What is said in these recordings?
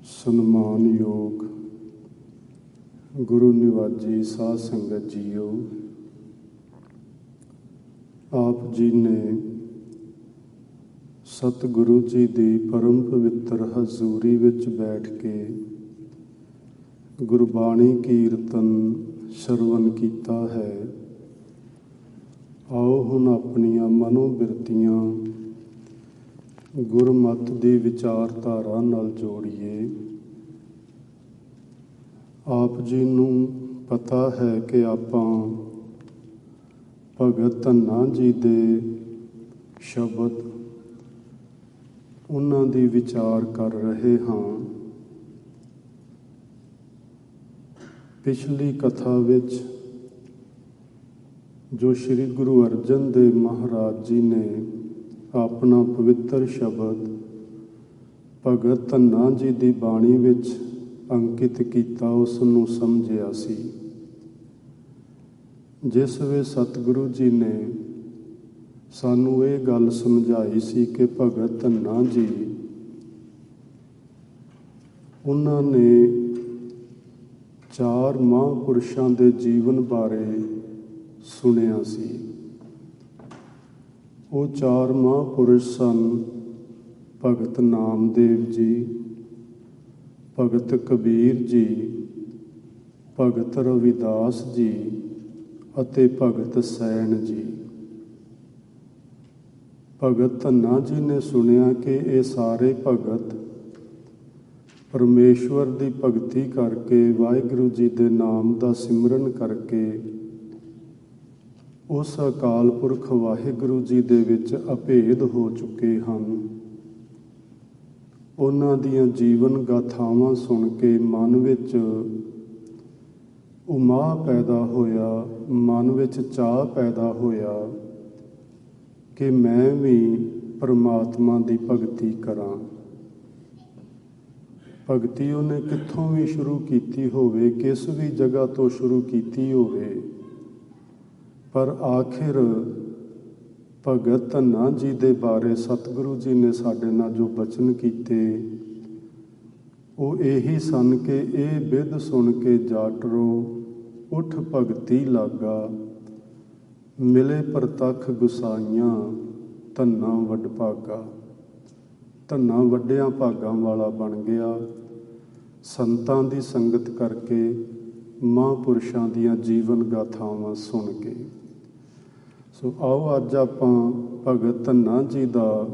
ਸਨਮਾਨਯੋਗ ਗੁਰੂ ਨਿਵਾਜੀ ਸਾਧ ਸੰਗਤ ਜੀਓ, ਆਪ ਜੀ ਨੇ ਸਤਿਗੁਰੂ ਜੀ ਦੀ ਪਰਮ ਪਵਿੱਤਰ ਹਜ਼ੂਰੀ ਵਿੱਚ ਬੈਠ ਕੇ ਗੁਰਬਾਣੀ ਕੀਰਤਨ ਸਰਵਣ ਕੀਤਾ ਹੈ। ਆਓ ਹੁਣ ਆਪਣੀਆਂ ਮਨੋਬਿਰਤੀਆਂ ਗੁਰਮਤਿ ਦੀ ਵਿਚਾਰਧਾਰਾ ਨਾਲ ਜੋੜੀਏ। ਆਪ ਜੀ ਨੂੰ ਪਤਾ ਹੈ ਕਿ ਆਪਾਂ ਭਗਤ ਧੰਨਾ ਜੀ ਦੇ ਸ਼ਬਦ ਉਹਨਾਂ ਦੀ ਵਿਚਾਰ ਕਰ ਰਹੇ ਹਾਂ। ਪਿਛਲੀ ਕਥਾ ਵਿੱਚ ਜੋ ਸ਼੍ਰੀ ਗੁਰੂ ਅਰਜਨ ਦੇਵ ਮਹਾਰਾਜ ਜੀ ਨੇ ਆਪਣਾ ਪਵਿੱਤਰ ਸ਼ਬਦ ਭਗਤ ਧੰਨਾ ਜੀ ਦੀ ਬਾਣੀ ਵਿੱਚ ਅੰਕਿਤ ਕੀਤਾ, ਉਸ ਨੂੰ ਸਮਝਿਆ ਸੀ। ਜਿਸ ਵੇ ਸਤਿਗੁਰੂ ਜੀ ਨੇ ਸਾਨੂੰ ਇਹ ਗੱਲ ਸਮਝਾਈ ਸੀ ਕਿ ਭਗਤ ਧੰਨਾ ਜੀ ਉਹਨਾਂ ਨੇ 4 ਮਹਾਂਪੁਰਸ਼ਾਂ ਦੇ ਜੀਵਨ ਬਾਰੇ ਸੁਣਿਆ ਸੀ। ਉਹ 4 ਮਹਾਂਪੁਰਸ਼ ਸਨ ਭਗਤ ਨਾਮਦੇਵ ਜੀ, ਭਗਤ ਕਬੀਰ ਜੀ, ਭਗਤ ਰਵਿਦਾਸ ਜੀ ਅਤੇ ਭਗਤ ਸੈਣ ਜੀ। ਭਗਤ ਧੰਨਾ ਜੀ ਨੇ ਸੁਣਿਆ ਕਿ ਇਹ ਸਾਰੇ ਭਗਤ ਪਰਮੇਸ਼ਵਰ ਦੀ ਭਗਤੀ ਕਰਕੇ, ਵਾਹਿਗੁਰੂ ਜੀ ਦੇ ਨਾਮ ਦਾ ਸਿਮਰਨ ਕਰਕੇ ਉਸ ਅਕਾਲ ਪੁਰਖ ਵਾਹਿਗੁਰੂ ਜੀ ਦੇ ਵਿੱਚ ਅਭੇਦ ਹੋ ਚੁੱਕੇ ਹਨ। ਉਹਨਾਂ ਦੀਆਂ ਜੀਵਨ ਗਾਥਾਵਾਂ ਸੁਣ ਕੇ ਮਨ ਵਿੱਚ ਉਮਾਹ ਪੈਦਾ ਹੋਇਆ, ਮਨ ਵਿੱਚ ਚਾਅ ਪੈਦਾ ਹੋਇਆ ਕਿ ਮੈਂ ਵੀ ਪਰਮਾਤਮਾ ਦੀ ਭਗਤੀ ਕਰਾਂ। ਭਗਤੀ ਉਹਨੇ ਕਿੱਥੋਂ ਵੀ ਸ਼ੁਰੂ ਕੀਤੀ ਹੋਵੇ, ਕਿਸ ਵੀ ਜਗ੍ਹਾ ਤੋਂ ਸ਼ੁਰੂ ਕੀਤੀ ਹੋਵੇ, ਪਰ ਆਖਿਰ ਭਗਤ ਧੰਨਾ ਜੀ ਦੇ ਬਾਰੇ ਸਤਿਗੁਰੂ ਜੀ ਨੇ ਸਾਡੇ ਨਾਲ ਜੋ ਬਚਨ ਕੀਤੇ ਉਹ ਇਹੀ ਸਨ ਕਿ ਇਹ ਬਿਧ ਸੁਣ ਕੇ ਜਾਟਰੋ ਉੱਠ ਭਗਤੀ ਲਾਗਾ, ਮਿਲੇ ਪ੍ਰਤੱਖ ਗੁਸਾਈਆਂ ਧੰਨਾ ਵੱਡ ਭਾਗਾ। ਧੰਨਾ ਵੱਡਿਆਂ ਭਾਗਾਂ ਵਾਲਾ ਬਣ ਗਿਆ ਸੰਤਾਂ ਦੀ ਸੰਗਤ ਕਰਕੇ, ਮਹਾਂਪੁਰਸ਼ਾਂ ਦੀਆਂ ਜੀਵਨ ਗਾਥਾਵਾਂ ਸੁਣ ਕੇ। ਸੋ ਆਓ ਅੱਜ ਆਪਾਂ ਭਗਤ ਧੰਨਾ ਜੀ ਦਾ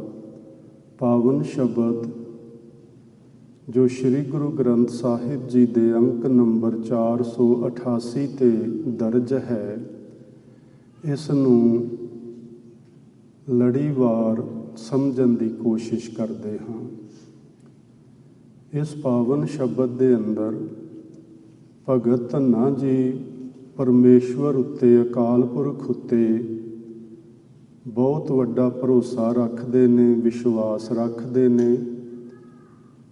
ਪਾਵਨ ਸ਼ਬਦ ਜੋ ਸ਼੍ਰੀ ਗੁਰੂ ਗ੍ਰੰਥ ਸਾਹਿਬ ਜੀ ਦੇ ਅੰਕ ਨੰਬਰ 488 ਤੇ ਦਰਜ ਹੈ, ਇਸ ਨੂੰ ਲੜੀਵਾਰ ਸਮਝਣ ਦੀ ਕੋਸ਼ਿਸ਼ ਕਰਦੇ ਹਾਂ। ਇਸ ਪਾਵਨ ਸ਼ਬਦ ਦੇ ਅੰਦਰ ਭਗਤ ਧੰਨਾ ਜੀ ਪਰਮੇਸ਼ਵਰ ਉੱਤੇ, ਅਕਾਲ ਪੁਰਖ ਉੱਤੇ ਬਹੁਤ ਵੱਡਾ ਭਰੋਸਾ ਰੱਖਦੇ ਨੇ, ਵਿਸ਼ਵਾਸ ਰੱਖਦੇ ਨੇ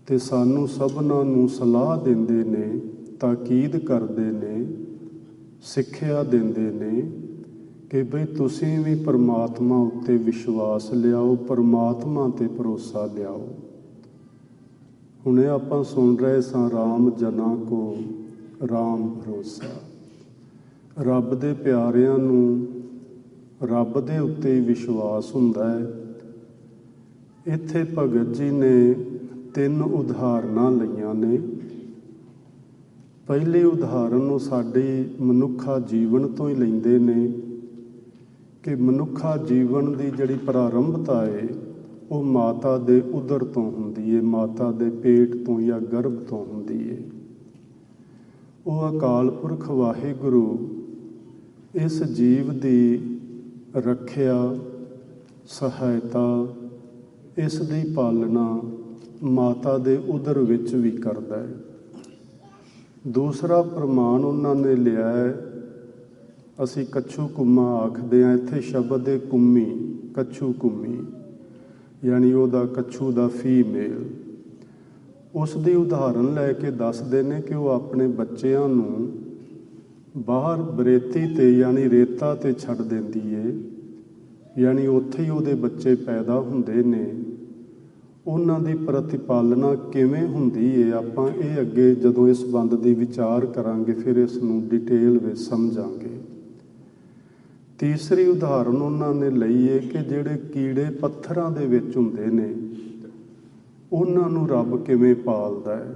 ਅਤੇ ਸਾਨੂੰ ਸਭਨਾਂ ਨੂੰ ਸਲਾਹ ਦਿੰਦੇ ਨੇ, ਤਾਕੀਦ ਕਰਦੇ ਨੇ, ਸਿੱਖਿਆ ਦਿੰਦੇ ਨੇ ਕਿ ਬਈ ਤੁਸੀਂ ਵੀ ਪਰਮਾਤਮਾ ਉੱਤੇ ਵਿਸ਼ਵਾਸ ਲਿਆਓ, ਪਰਮਾਤਮਾ 'ਤੇ ਭਰੋਸਾ ਲਿਆਓ। ਹੁਣੇ ਆਪਾਂ ਸੁਣ ਰਹੇ ਸਾਂ ਰਾਮ ਜਨਾਂ ਕੋ ਰਾਮ ਭਰੋਸਾ। ਰੱਬ ਦੇ ਪਿਆਰਿਆਂ ਨੂੰ ਰੱਬ ਦੇ ਉੱਤੇ ਹੀ ਵਿਸ਼ਵਾਸ ਹੁੰਦਾ ਹੈ। ਇੱਥੇ ਭਗਤ ਜੀ ਨੇ 3 ਉਦਾਹਰਨਾਂ ਲਈਆਂ ਨੇ। ਪਹਿਲੀ ਉਦਾਹਰਨ ਉਹ ਸਾਡੇ ਮਨੁੱਖਾ ਜੀਵਨ ਤੋਂ ਹੀ ਲੈਂਦੇ ਨੇ ਕਿ ਮਨੁੱਖਾ ਜੀਵਨ ਦੀ ਜਿਹੜੀ ਪ੍ਰਾਰੰਭਤਾ ਹੈ ਉਹ ਮਾਤਾ ਦੇ ਉਦਰ ਤੋਂ ਹੁੰਦੀ ਹੈ, ਮਾਤਾ ਦੇ ਪੇਟ ਤੋਂ ਜਾਂ ਗਰਭ ਤੋਂ ਹੁੰਦੀ ਹੈ। ਉਹ ਅਕਾਲ ਪੁਰਖ ਵਾਹਿਗੁਰੂ ਇਸ ਜੀਵ ਦੀ ਰੱਖਿਆ, ਸਹਾਇਤਾ, ਇਸ ਦੀ ਪਾਲਣਾ ਮਾਤਾ ਦੇ ਉਦਰ ਵਿੱਚ ਵੀ ਕਰਦਾ ਹੈ। ਦੂਸਰਾ ਪ੍ਰਮਾਣ ਉਹਨਾਂ ਨੇ ਲਿਆ ਹੈ, ਅਸੀਂ ਕੱਛੂ ਕੁੰਮਾ ਆਖਦੇ ਹਾਂ, ਇੱਥੇ ਸ਼ਬਦ ਹੈ ਕੁੰਮੀ, ਕੱਛੂ ਕੁੰਮੀ, ਯਾਨੀ ਉਹਦਾ ਕੱਛੂ ਦਾ ਫੀਮੇਲ। ਉਸ ਦੀ ਉਦਾਹਰਨ ਲੈ ਕੇ ਦੱਸਦੇ ਨੇ ਕਿ ਉਹ ਆਪਣੇ ਬੱਚਿਆਂ ਨੂੰ ਬਾਹਰ ਬਰੇਤੀ 'ਤੇ ਯਾਨੀ ਰੇਤਾ 'ਤੇ ਛੱਡ ਦਿੰਦੀ ਏ, ਯਾਨੀ ਉੱਥੇ ਹੀ ਉਹਦੇ ਬੱਚੇ ਪੈਦਾ ਹੁੰਦੇ ਨੇ। ਉਹਨਾਂ ਦੀ ਪ੍ਰਤੀਪਾਲਨਾ ਕਿਵੇਂ ਹੁੰਦੀ ਹੈ, ਆਪਾਂ ਇਹ ਅੱਗੇ ਜਦੋਂ ਇਸ ਸੰਬੰਧ ਦੀ ਵਿਚਾਰ ਕਰਾਂਗੇ ਫਿਰ ਇਸ ਨੂੰ ਡਿਟੇਲ ਵਿੱਚ ਸਮਝਾਂਗੇ। ਤੀਸਰੀ ਉਦਾਹਰਨ ਉਹਨਾਂ ਨੇ ਲਈ ਹੈ ਕਿ ਜਿਹੜੇ ਕੀੜੇ ਪੱਥਰਾਂ ਦੇ ਵਿੱਚ ਹੁੰਦੇ ਨੇ ਉਹਨਾਂ ਨੂੰ ਰੱਬ ਕਿਵੇਂ ਪਾਲਦਾ ਹੈ,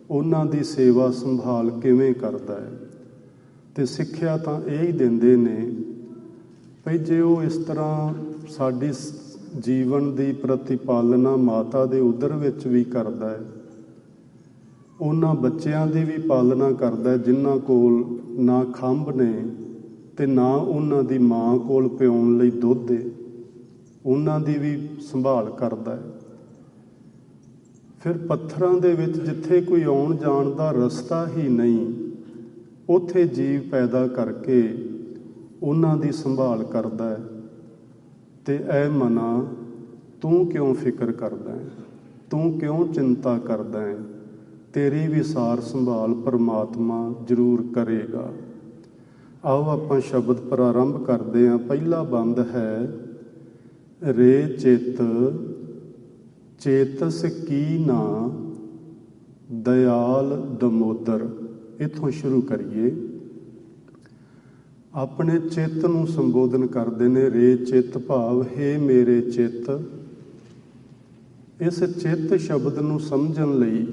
ਉਹਨਾਂ ਦੀ ਸੇਵਾ ਸੰਭਾਲ ਕਿਵੇਂ ਕਰਦਾ ਹੈ। ਅਤੇ ਸਿੱਖਿਆ ਤਾਂ ਇਹ ਹੀ ਦਿੰਦੇ ਨੇ ਭਈ ਜੇ ਉਹ ਇਸ ਤਰ੍ਹਾਂ ਸਾਡੀ ਜੀਵਨ ਦੀ ਪ੍ਰਤੀਪਾਲਨਾ ਮਾਤਾ ਦੇ ਉਦਰ ਵਿੱਚ ਵੀ ਕਰਦਾ ਹੈ, ਉਹਨਾਂ ਬੱਚਿਆਂ ਦੀ ਵੀ ਪਾਲਣਾ ਕਰਦਾ ਜਿਨ੍ਹਾਂ ਕੋਲ ਨਾ ਖੰਭ ਨੇ ਅਤੇ ਨਾ ਉਹਨਾਂ ਦੀ ਮਾਂ ਕੋਲ ਪਿਆਉਣ ਲਈ ਦੁੱਧ ਹੈ, ਉਹਨਾਂ ਦੀ ਵੀ ਸੰਭਾਲ ਕਰਦਾ ਹੈ। ਫਿਰ ਪੱਥਰਾਂ ਦੇ ਵਿੱਚ ਜਿੱਥੇ ਕੋਈ ਆਉਣ ਜਾਣ ਦਾ ਰਸਤਾ ਹੀ ਨਹੀਂ, ਉੱਥੇ ਜੀਵ ਪੈਦਾ ਕਰਕੇ ਉਹਨਾਂ ਦੀ ਸੰਭਾਲ ਕਰਦਾ ਹੈ। ਅਤੇ ਐ ਮਨਾ, ਤੂੰ ਕਿਉਂ ਫਿਕਰ ਕਰਦਾ ਹੈ, ਤੂੰ ਕਿਉਂ ਚਿੰਤਾ ਕਰਦਾ ਹੈ, ਤੇਰੀ ਵੀ ਸਾਰ ਸੰਭਾਲ ਪਰਮਾਤਮਾ ਜ਼ਰੂਰ ਕਰੇਗਾ। ਆਓ ਆਪਾਂ ਸ਼ਬਦ ਪ੍ਰਾਰੰਭ ਕਰਦੇ ਹਾਂ। ਪਹਿਲਾ ਬੰਦ ਹੈ ਰੇ ਚਿੱਤ ਚੇਤਸ ਕੀ ਨਾ ਦਇਆਲ ਦਮੋਦਰ। ਇੱਥੋਂ ਸ਼ੁਰੂ ਕਰੀਏ। ਆਪਣੇ ਚਿੱਤ ਨੂੰ ਸੰਬੋਧਨ ਕਰਦੇ ਨੇ ਰੇ ਚਿੱਤ, ਭਾਵ ਹੇ ਮੇਰੇ ਚਿੱਤ। ਇਸ ਚਿੱਤ ਸ਼ਬਦ ਨੂੰ ਸਮਝਣ ਲਈ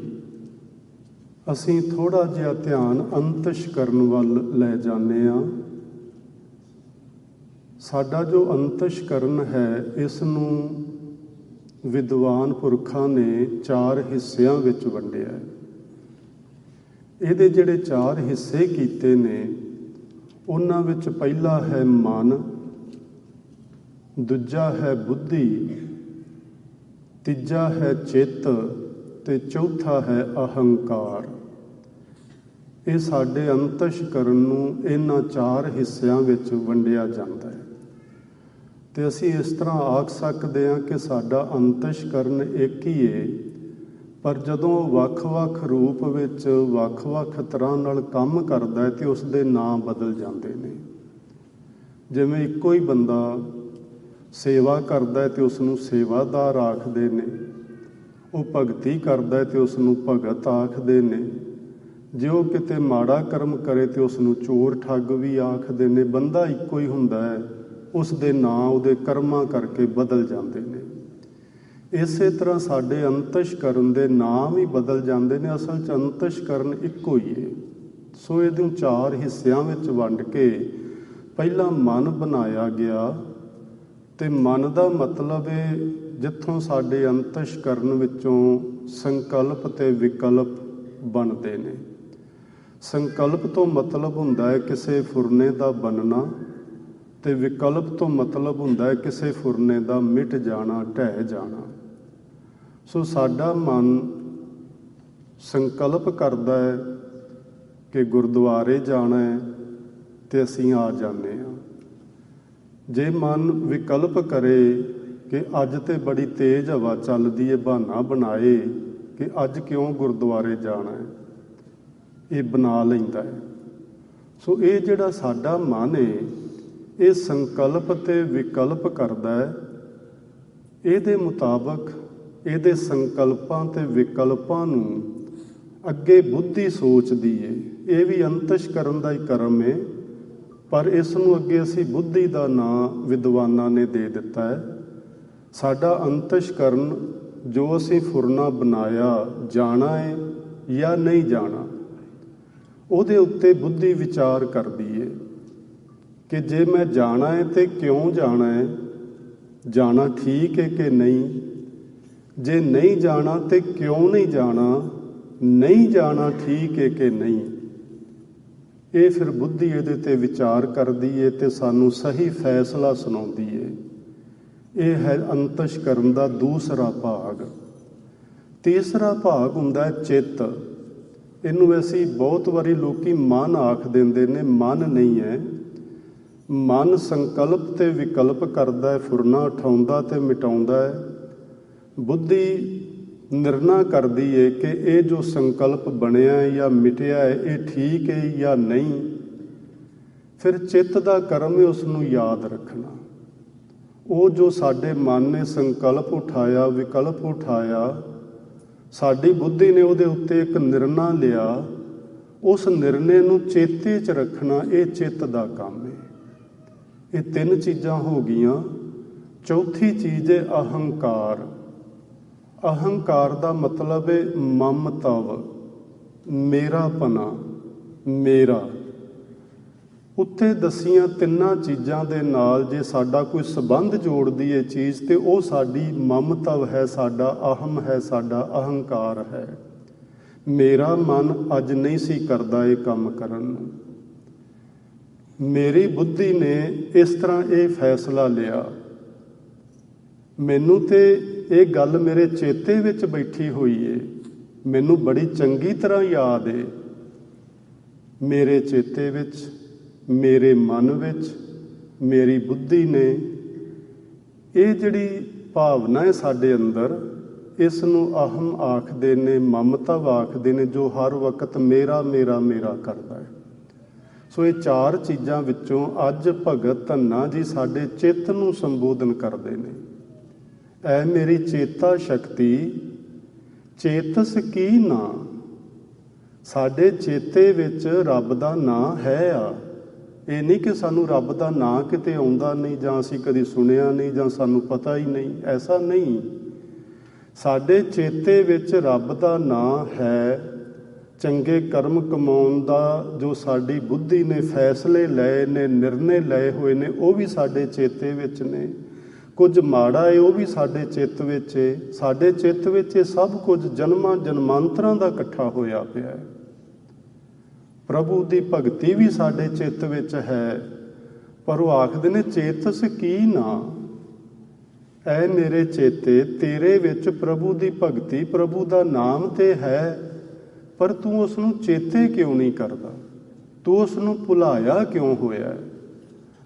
ਅਸੀਂ ਥੋੜ੍ਹਾ ਜਿਹਾ ਧਿਆਨ ਅੰਤਸ਼ਕਰਨ ਵੱਲ ਲੈ ਜਾਂਦੇ ਹਾਂ। ਸਾਡਾ ਜੋ ਅੰਤਸ਼ਕਰਨ ਹੈ, ਇਸ ਨੂੰ ਵਿਦਵਾਨ ਪੁਰਖਾਂ ਨੇ 4 ਹਿੱਸਿਆਂ ਵਿੱਚ ਵੰਡਿਆ ਹੈ। ਇਹਦੇ ਜਿਹੜੇ 4 ਹਿੱਸੇ ਕੀਤੇ ਨੇ, ਉਹਨਾਂ ਵਿੱਚ ਪਹਿਲਾ ਹੈ ਮਨ, ਦੂਜਾ ਹੈ ਬੁੱਧੀ, ਤੀਜਾ ਹੈ ਚਿੱਤ ਅਤੇ ਚੌਥਾ ਹੈ ਅਹੰਕਾਰ। ਇਹ ਸਾਡੇ ਅੰਤਸ਼ਕਰਨ ਨੂੰ ਇਹਨਾਂ 4 ਹਿੱਸਿਆਂ ਵਿੱਚ ਵੰਡਿਆ ਜਾਂਦਾ ਹੈ। ਅਤੇ ਅਸੀਂ ਇਸ ਤਰ੍ਹਾਂ ਆਖ ਸਕਦੇ ਹਾਂ ਕਿ ਸਾਡਾ ਅੰਤਸ਼ਕਰਨ ਇੱਕ ਹੀ ਹੈ, ਪਰ ਜਦੋਂ ਵੱਖ-ਵੱਖ ਰੂਪ ਵਿੱਚ ਵੱਖ-ਵੱਖ ਤਰ੍ਹਾਂ ਨਾਲ ਕੰਮ ਕਰਦਾ ਹੈ ਅਤੇ ਉਸ ਦੇ ਨਾਂ ਬਦਲ ਜਾਂਦੇ ਨੇ। ਜਿਵੇਂ ਇੱਕੋ ਹੀ ਬੰਦਾ ਸੇਵਾ ਕਰਦਾ ਹੈ ਅਤੇ ਉਸ ਨੂੰ ਸੇਵਾਦਾਰ ਆਖਦੇ ਨੇ, ਉਹ ਭਗਤੀ ਕਰਦਾ ਹੈ ਅਤੇ ਉਸ ਨੂੰ ਭਗਤ ਆਖਦੇ ਨੇ, ਜੇ ਉਹ ਕਿਤੇ ਮਾੜਾ ਕਰਮ ਕਰੇ ਅਤੇ ਉਸ ਨੂੰ ਚੋਰ ਠੱਗ ਵੀ ਆਖਦੇ ਨੇ। ਬੰਦਾ ਇੱਕੋ ਹੀ ਹੁੰਦਾ ਹੈ, ਉਸ ਦੇ ਨਾਂ ਉਹਦੇ ਕਰਮਾਂ ਕਰਕੇ ਬਦਲ ਜਾਂਦੇ ਨੇ। ਇਸੇ ਤਰ੍ਹਾਂ ਸਾਡੇ ਅੰਤਸ਼ਕਰਨ ਦੇ ਨਾਮ ਹੀ ਬਦਲ ਜਾਂਦੇ ਨੇ। ਅਸਲ 'ਚ ਅੰਤਸ਼ਕਰਨ ਇੱਕੋ ਹੀ ਹੈ। ਸੋ ਇਹਨੂੰ 4 ਹਿੱਸਿਆਂ ਵਿੱਚ ਵੰਡ ਕੇ ਪਹਿਲਾਂ ਮਨ ਬਣਾਇਆ ਗਿਆ। ਅਤੇ ਮਨ ਦਾ ਮਤਲਬ ਹੈ ਜਿੱਥੋਂ ਸਾਡੇ ਅੰਤਸ਼ਕਰਨ ਵਿੱਚੋਂ ਸੰਕਲਪ ਅਤੇ ਵਿਕਲਪ ਬਣਦੇ ਨੇ। ਸੰਕਲਪ ਤੋਂ ਮਤਲਬ ਹੁੰਦਾ ਹੈ ਕਿਸੇ ਫੁਰਨੇ ਦਾ ਬਣਨਾ, ਅਤੇ ਵਿਕਲਪ ਤੋਂ ਮਤਲਬ ਹੁੰਦਾ ਹੈ ਕਿਸੇ ਫੁਰਨੇ ਦਾ ਮਿਟ ਜਾਣਾ, ਢਹਿ ਜਾਣਾ। ਸੋ ਸਾਡਾ ਮਨ ਸੰਕਲਪ ਕਰਦਾ ਹੈ ਕਿ ਗੁਰਦੁਆਰੇ ਜਾਣਾ ਹੈ ਅਤੇ ਅਸੀਂ ਆ ਜਾਂਦੇ ਹਾਂ। ਜੇ ਮਨ ਵਿਕਲਪ ਕਰੇ ਕਿ ਅੱਜ ਤਾਂ ਬੜੀ ਤੇਜ਼ ਹਵਾ ਚੱਲਦੀ ਹੈ, ਬਹਾਨਾ ਬਣਾਏ ਕਿ ਅੱਜ ਕਿਉਂ ਗੁਰਦੁਆਰੇ ਜਾਣਾ ਹੈ, ਇਹ ਬਣਾ ਲੈਂਦਾ ਹੈ। ਸੋ ਇਹ ਜਿਹੜਾ ਸਾਡਾ ਮਨ ਹੈ, ਇਹ ਸੰਕਲਪ ਅਤੇ ਵਿਕਲਪ ਕਰਦਾ ਹੈ। ਇਹਦੇ ਮੁਤਾਬਕ ਇਹਦੇ ਸੰਕਲਪਾਂ ਅਤੇ ਵਿਕਲਪਾਂ ਨੂੰ ਅੱਗੇ ਬੁੱਧੀ ਸੋਚਦੀ ਹੈ। ਇਹ ਵੀ ਅੰਤਸ਼ਕਰਨ ਦਾ ਹੀ ਕਰਮ ਹੈ, ਪਰ ਇਸ ਨੂੰ ਅੱਗੇ ਅਸੀਂ ਬੁੱਧੀ ਦਾ ਨਾਂ ਵਿਦਵਾਨਾਂ ਨੇ ਦੇ ਦਿੱਤਾ ਹੈ। ਸਾਡਾ ਅੰਤਸ਼ਕਰਨ ਜੋ ਅਸੀਂ ਫੁਰਨਾ ਬਣਾਇਆ, ਜਾਣਾ ਹੈ ਜਾਂ ਨਹੀਂ ਜਾਣਾ, ਉਹਦੇ ਉੱਤੇ ਬੁੱਧੀ ਵਿਚਾਰ ਕਰਦੀ ਹੈ ਕਿ ਜੇ ਮੈਂ ਜਾਣਾ ਹੈ ਤਾਂ ਕਿਉਂ ਜਾਣਾ ਹੈ, ਜਾਣਾ ਠੀਕ ਹੈ ਕਿ ਨਹੀਂ, ਜੇ ਨਹੀਂ ਜਾਣਾ ਤਾਂ ਕਿਉਂ ਨਹੀਂ ਜਾਣਾ, ਨਹੀਂ ਜਾਣਾ ਠੀਕ ਹੈ ਕਿ ਨਹੀਂ। ਇਹ ਫਿਰ ਬੁੱਧੀ ਇਹਦੇ 'ਤੇ ਵਿਚਾਰ ਕਰਦੀ ਹੈ ਅਤੇ ਸਾਨੂੰ ਸਹੀ ਫੈਸਲਾ ਸੁਣਾਉਂਦੀ ਹੈ। ਇਹ ਹੈ ਅੰਤਸ਼ਕਰਨ ਦਾ ਦੂਸਰਾ ਭਾਗ। ਤੀਸਰਾ ਭਾਗ ਹੁੰਦਾ ਹੈ ਚਿੱਤ। ਇਹਨੂੰ ਅਸੀਂ ਬਹੁਤ ਵਾਰੀ ਲੋਕੀ ਮਨ ਆਖ ਦਿੰਦੇ ਨੇ, ਮਨ ਨਹੀਂ ਹੈ। ਮਨ ਸੰਕਲਪ ਅਤੇ ਵਿਕਲਪ ਕਰਦਾ ਹੈ, ਫੁਰਨਾ ਉਠਾਉਂਦਾ ਅਤੇ ਮਿਟਾਉਂਦਾ ਹੈ। ਬੁੱਧੀ ਨਿਰਣਾ ਕਰਦੀ ਹੈ ਕਿ ਇਹ ਜੋ ਸੰਕਲਪ ਬਣਿਆ ਜਾਂ ਮਿਟਿਆ ਹੈ, ਇਹ ਠੀਕ ਹੈ ਜਾਂ ਨਹੀਂ। ਫਿਰ ਚਿੱਤ ਦਾ ਕਰਮ ਹੈ ਉਸ ਨੂੰ ਯਾਦ ਰੱਖਣਾ, ਉਹ ਜੋ ਸਾਡੇ ਮਨ ਨੇ ਸੰਕਲਪ ਉਠਾਇਆ, ਵਿਕਲਪ ਉਠਾਇਆ, ਸਾਡੀ ਬੁੱਧੀ ਨੇ ਉਹਦੇ ਉੱਤੇ ਇੱਕ ਨਿਰਣਾ ਲਿਆ, ਉਸ ਨਿਰਣੇ ਨੂੰ ਚੇਤੇ 'ਚ ਰੱਖਣਾ ਇਹ ਚਿੱਤ ਦਾ ਕੰਮ ਹੈ। ਇਹ ਤਿੰਨ ਚੀਜ਼ਾਂ ਹੋ ਗਈਆਂ। ਚੌਥੀ ਚੀਜ਼ ਹੈ ਅਹੰਕਾਰ। ਅਹੰਕਾਰ ਦਾ ਮਤਲਬ ਹੈ ਮਮਤਵ, ਮੇਰਾਪਨਾ, ਮੇਰਾ। ਉੱਥੇ ਦਸੀਆਂ ਤਿੰਨਾਂ ਚੀਜ਼ਾਂ ਦੇ ਨਾਲ ਜੇ ਸਾਡਾ ਕੋਈ ਸੰਬੰਧ ਜੋੜਦੀ ਹੈ ਚੀਜ਼, ਤੇ ਉਹ ਸਾਡੀ ਮਮਤਵ ਹੈ, ਸਾਡਾ ਅਹਮ ਹੈ, ਸਾਡਾ ਅਹੰਕਾਰ ਹੈ। ਮੇਰਾ ਮਨ ਅੱਜ ਨਹੀਂ ਸੀ ਕਰਦਾ ਇਹ ਕੰਮ ਕਰਨ ਨੂੰ, ਮੇਰੀ ਬੁੱਧੀ ਨੇ ਇਸ ਤਰ੍ਹਾਂ ਇਹ ਫੈਸਲਾ ਲਿਆ, ਮੈਨੂੰ ਤੇ ਇਹ ਗੱਲ ਮੇਰੇ ਚੇਤੇ ਵਿੱਚ ਬੈਠੀ ਹੋਈ ਏ, ਮੈਨੂੰ ਬੜੀ ਚੰਗੀ ਤਰ੍ਹਾਂ ਯਾਦ ਏ, ਮੇਰੇ ਚੇਤੇ ਵਿੱਚ, ਮੇਰੇ ਮਨ ਵਿੱਚ, ਮੇਰੀ ਬੁੱਧੀ ਨੇ ਇਹ ਜਿਹੜੀ ਭਾਵਨਾ ਹੈ ਸਾਡੇ ਅੰਦਰ, ਇਸ ਨੂੰ ਅਹਮ ਆਖਦੇ ਨੇ, ਮਮਤਵ ਆਖਦੇ ਨੇ, ਜੋ ਹਰ ਵਕਤ ਮੇਰਾ ਮੇਰਾ ਮੇਰਾ ਕਰਦਾ ਹੈ। ਸੋ ਇਹ ਚਾਰ ਚੀਜ਼ਾਂ ਵਿੱਚੋਂ ਅੱਜ ਭਗਤ ਧੰਨਾ ਜੀ ਸਾਡੇ ਚਿੱਤ ਨੂੰ ਸੰਬੋਧਨ ਕਰਦੇ ਨੇ। ਐ ਮੇਰੀ ਚੇਤਾ ਸ਼ਕਤੀ, ਚੇਤਸ ਕੀ ਨਾਂ। ਸਾਡੇ ਚੇਤੇ ਵਿੱਚ ਰੱਬ ਦਾ ਨਾਂ ਹੈ ਆ। ਇਹ ਨਹੀਂ ਕਿ ਸਾਨੂੰ ਰੱਬ ਦਾ ਨਾਂ ਕਿਤੇ ਆਉਂਦਾ ਨਹੀਂ, ਜਾਂ ਅਸੀਂ ਕਦੀ ਸੁਣਿਆ ਨਹੀਂ, ਜਾਂ ਸਾਨੂੰ ਪਤਾ ਹੀ ਨਹੀਂ, ਐਸਾ ਨਹੀਂ। ਸਾਡੇ ਚੇਤੇ ਵਿੱਚ ਰੱਬ ਦਾ ਨਾਂ ਹੈ। ਚੰਗੇ ਕਰਮ ਕਮਾਉਣ ਦਾ ਜੋ ਸਾਡੀ ਬੁੱਧੀ ਨੇ ਫੈਸਲੇ ਲਏ ਨੇ, ਨਿਰਣੇ ਲਏ ਹੋਏ ਨੇ, ਉਹ ਵੀ ਸਾਡੇ ਚੇਤੇ ਵਿੱਚ ਨੇ। ਕੁਝ ਮਾੜਾ ਹੈ ਉਹ ਵੀ ਸਾਡੇ ਚਿੱਤ ਵਿੱਚ ਹੈ। ਸਾਡੇ ਚਿੱਤ ਵਿੱਚ ਇਹ ਸਭ ਕੁਝ ਜਨਮਾਂ ਜਨਮਾਂਤਰਾਂ ਦਾ ਇਕੱਠਾ ਹੋਇਆ ਪਿਆ ਹੈ। ਪ੍ਰਭੂ ਦੀ ਭਗਤੀ ਵੀ ਸਾਡੇ ਚਿੱਤ ਵਿੱਚ ਹੈ, ਪਰ ਉਹ ਆਖਦੇ ਨੇ ਚੇਤਸ ਕੀ ਨਾ। ਐ ਮੇਰੇ ਚੇਤੇ, ਤੇਰੇ ਵਿੱਚ ਪ੍ਰਭੂ ਦੀ ਭਗਤੀ, ਪ੍ਰਭੂ ਦਾ ਨਾਮ ਤੇ ਹੈ, ਪਰ ਤੂੰ ਉਸ ਨੂੰ ਚੇਤੇ ਕਿਉਂ ਨਹੀਂ ਕਰਦਾ, ਤੂੰ ਉਸ ਨੂੰ ਭੁਲਾਇਆ ਕਿਉਂ ਹੋਇਆ।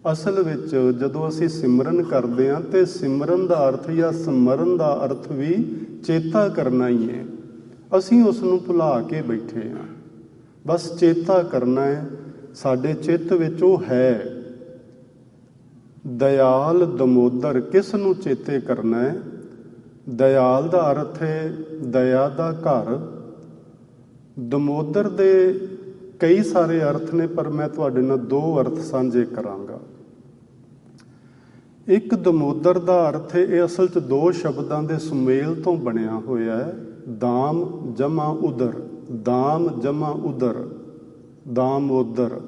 ਅਸਲ ਵਿੱਚ ਜਦੋਂ ਅਸੀਂ ਸਿਮਰਨ ਕਰਦੇ ਹਾਂ ਤੇ ਸਿਮਰਨ ਦਾ ਅਰਥ ਜਾਂ ਸਿਮਰਨ ਦਾ ਅਰਥ ਵੀ ਚੇਤਾ ਕਰਨਾ ਹੀ ਹੈ। ਅਸੀਂ ਉਸ ਨੂੰ ਭੁਲਾ ਕੇ ਬੈਠੇ ਹਾਂ, ਬਸ ਚੇਤਾ ਕਰਨਾ ਹੈ। ਸਾਡੇ ਚਿੱਤ ਵਿੱਚ ਉਹ ਹੈ। ਦਇਆਲ ਦਮੋਦਰ ਕਿਸ ਨੂੰ ਚੇਤੇ ਕਰਨਾ ਹੈ। ਦਇਆਲ ਦਾ ਅਰਥ ਹੈ ਦਇਆ ਦਾ ਘਰ। ਦਮੋਦਰ ਦੇ ਕਈ ਸਾਰੇ ਅਰਥ ਨੇ, ਪਰ ਮੈਂ ਤੁਹਾਡੇ ਨਾਲ ਦੋ ਅਰਥ ਸਾਂਝੇ ਕਰਾਂਗਾ। ਇੱਕ ਦਮੋਦਰ ਦਾ ਅਰਥ ਹੈ, ਇਹ ਅਸਲ 'ਚ ਦੋ ਸ਼ਬਦਾਂ ਦੇ ਸੁਮੇਲ ਤੋਂ ਬਣਿਆ ਹੋਇਆ ਹੈ। ਦਾਮ ਜਮਾ ਉਦਰ, ਦਾਮ ਜਮਾ ਉਦਰ, ਦਾਮੋਦਰ।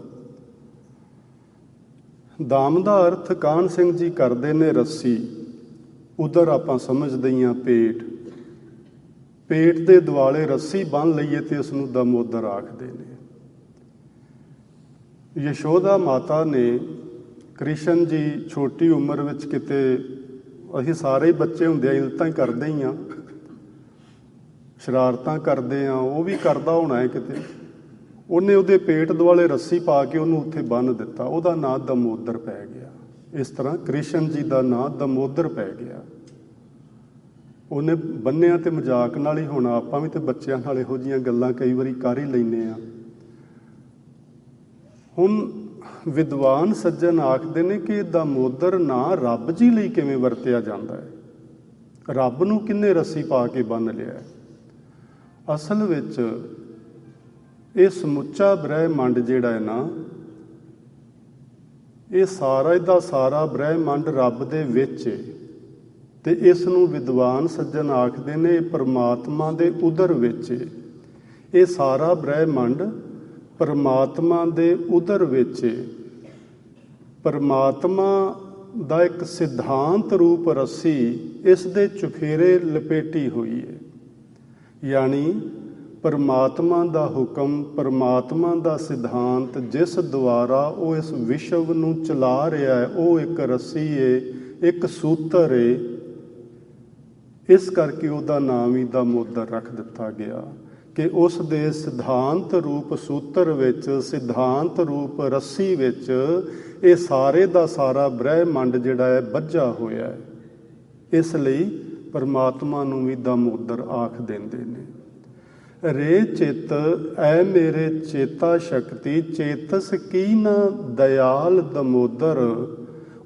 ਦਾਮ ਦਾ ਅਰਥ ਕਾਹਨ ਸਿੰਘ ਜੀ ਕਰਦੇ ਨੇ ਰੱਸੀ, ਉਦਰ ਆਪਾਂ ਸਮਝਦੇ ਹਾਂ ਪੇਟ। ਪੇਟ ਦੇ ਦੁਆਲੇ ਰੱਸੀ ਬੰਨ੍ਹ ਲਈਏ ਤੇ ਉਸ ਨੂੰ ਦਮੋਦਰ ਆਖਦੇ ਨੇ। ਯਸ਼ੋਦਾ ਮਾਤਾ ਨੇ ਕ੍ਰਿਸ਼ਨ ਜੀ ਛੋਟੀ ਉਮਰ ਵਿੱਚ ਕਿਤੇ, ਅਸੀਂ ਸਾਰੇ ਹੀ ਬੱਚੇ ਹੁੰਦੇ ਆ ਇਲਤਾਂ ਹੀ ਕਰਦੇ ਹੀ ਹਾਂ, ਸ਼ਰਾਰਤਾਂ ਕਰਦੇ ਹਾਂ, ਉਹ ਵੀ ਕਰਦਾ ਹੋਣਾ ਹੈ ਕਿਤੇ, ਉਹਨੇ ਉਹਦੇ ਪੇਟ ਦੁਆਲੇ ਰੱਸੀ ਪਾ ਕੇ ਉਹਨੂੰ ਉੱਥੇ ਬੰਨ੍ਹ ਦਿੱਤਾ, ਉਹਦਾ ਨਾਂ ਦਮੋਦਰ ਪੈ ਗਿਆ। ਇਸ ਤਰ੍ਹਾਂ ਕ੍ਰਿਸ਼ਨ ਜੀ ਦਾ ਨਾਂ ਦਮੋਦਰ ਪੈ ਗਿਆ। ਉਹਨੇ ਬੰਨਿਆ ਤੇ ਮਜ਼ਾਕ ਨਾਲ ਹੀ ਹੋਣਾ, ਆਪਾਂ ਵੀ ਤੇ ਬੱਚਿਆਂ ਨਾਲ ਇਹੋ ਜਿਹੀਆਂ ਗੱਲਾਂ ਕਈ ਵਾਰੀ ਕਰ ਹੀ ਲੈਂਦੇ ਹਾਂ। ਹੁਣ ਵਿਦਵਾਨ ਸੱਜਣ ਆਖਦੇ ਨੇ ਕਿ ਦਮੋਦਰ ਨਾਂ ਰੱਬ ਜੀ ਲਈ ਕਿਵੇਂ ਵਰਤਿਆ ਜਾਂਦਾ ਹੈ, ਰੱਬ ਨੂੰ ਕਿਹਨੇ ਰੱਸੀ ਪਾ ਕੇ ਬੰਨ੍ਹ ਲਿਆ। ਅਸਲ ਵਿੱਚ ਇਹ ਸਮੁੱਚਾ ਬ੍ਰਹਿਮੰਡ ਜਿਹੜਾ ਹੈ ਨਾ, ਇਹ ਸਾਰਾ ਦਾ ਸਾਰਾ ਬ੍ਰਹਿਮੰਡ ਰੱਬ ਦੇ ਵਿੱਚ ਹੈ, ਤੇ ਇਸ ਨੂੰ ਵਿਦਵਾਨ ਸੱਜਣ ਆਖਦੇ ਨੇ ਪਰਮਾਤਮਾ ਦੇ ਉਦਰ ਵਿੱਚ ਹੈ। ਇਹ ਸਾਰਾ ਬ੍ਰਹਿਮੰਡ ਪਰਮਾਤਮਾ ਦੇ ਉਦਰ ਵਿੱਚ ਹੈ। ਪਰਮਾਤਮਾ ਦਾ ਇੱਕ ਸਿਧਾਂਤ ਰੂਪ ਰੱਸੀ ਇਸ ਦੇ ਚੁਫੇਰੇ ਲਪੇਟੀ ਹੋਈ ਹੈ। ਯਾਨੀ ਪਰਮਾਤਮਾ ਦਾ ਹੁਕਮ, ਪਰਮਾਤਮਾ ਦਾ ਸਿਧਾਂਤ ਜਿਸ ਦੁਆਰਾ ਉਹ ਇਸ ਵਿਸ਼ਵ ਨੂੰ ਚਲਾ ਰਿਹਾ ਹੈ, ਉਹ ਇੱਕ ਰੱਸੀ ਹੈ, ਇੱਕ ਸੂਤਰ ਹੈ। ਇਸ ਕਰਕੇ ਉਹਦਾ ਨਾਮ ਹੀ ਦਮੋਦਰ ਰੱਖ ਦਿੱਤਾ ਗਿਆ ਕਿ ਉਸ ਦੇ ਸਿਧਾਂਤ ਰੂਪ ਸੂਤਰ ਵਿੱਚ, ਸਿਧਾਂਤ ਰੂਪ ਰੱਸੀ ਵਿੱਚ ਇਹ ਸਾਰੇ ਦਾ ਸਾਰਾ ਬ੍ਰਹਿਮੰਡ ਜਿਹੜਾ ਹੈ ਬੱਝਾ ਹੋਇਆ ਹੈ। ਇਸ ਲਈ ਪਰਮਾਤਮਾ ਨੂੰ ਵੀ ਦਮੋਦਰ ਆਖ ਦਿੰਦੇ ਨੇ। ਰੇ ਚਿੱਤ ਐ ਮੇਰੇ ਚੇਤਾ ਸ਼ਕਤੀ, ਚੇਤਸ ਕੀ ਨਾ ਦਇਆਲ ਦਮੋਦਰ।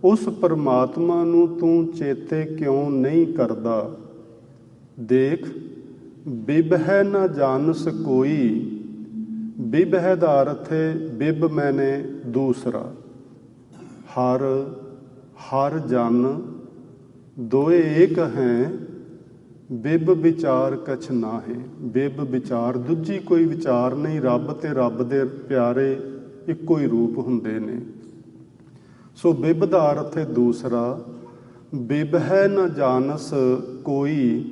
ਉਸ ਪਰਮਾਤਮਾ ਨੂੰ ਤੂੰ ਚੇਤੇ ਕਿਉਂ ਨਹੀਂ ਕਰਦਾ। ਦੇਖ ਬਿਬਹਿ ਨਾ ਜਾਣਸ ਕੋਈ, ਬਿਬਹਿ ਦਾ ਅਰਥ ਹੈ ਬਿਬ ਮੈਨੇ ਦੂਸਰਾ, ਹਰ ਹਰ ਜਨ ਦੋਏ ਏਕ ਹੈ, ਬਿਬ ਵਿਚਾਰ ਕਛ ਨਾ ਹੈ। ਬਿਬ ਵਿਚਾਰ ਦੂਜੀ ਕੋਈ ਵਿਚਾਰ ਨਹੀਂ, ਰੱਬ ਤੇ ਰੱਬ ਦੇ ਪਿਆਰੇ ਇੱਕੋ ਹੀ ਰੂਪ ਹੁੰਦੇ ਨੇ। ਸੋ ਬਿਬ ਦਾ ਅਰਥ ਹੈ ਦੂਸਰਾ। ਬਿਬਹਿ ਨ ਜਾਣਸ ਕੋਈ,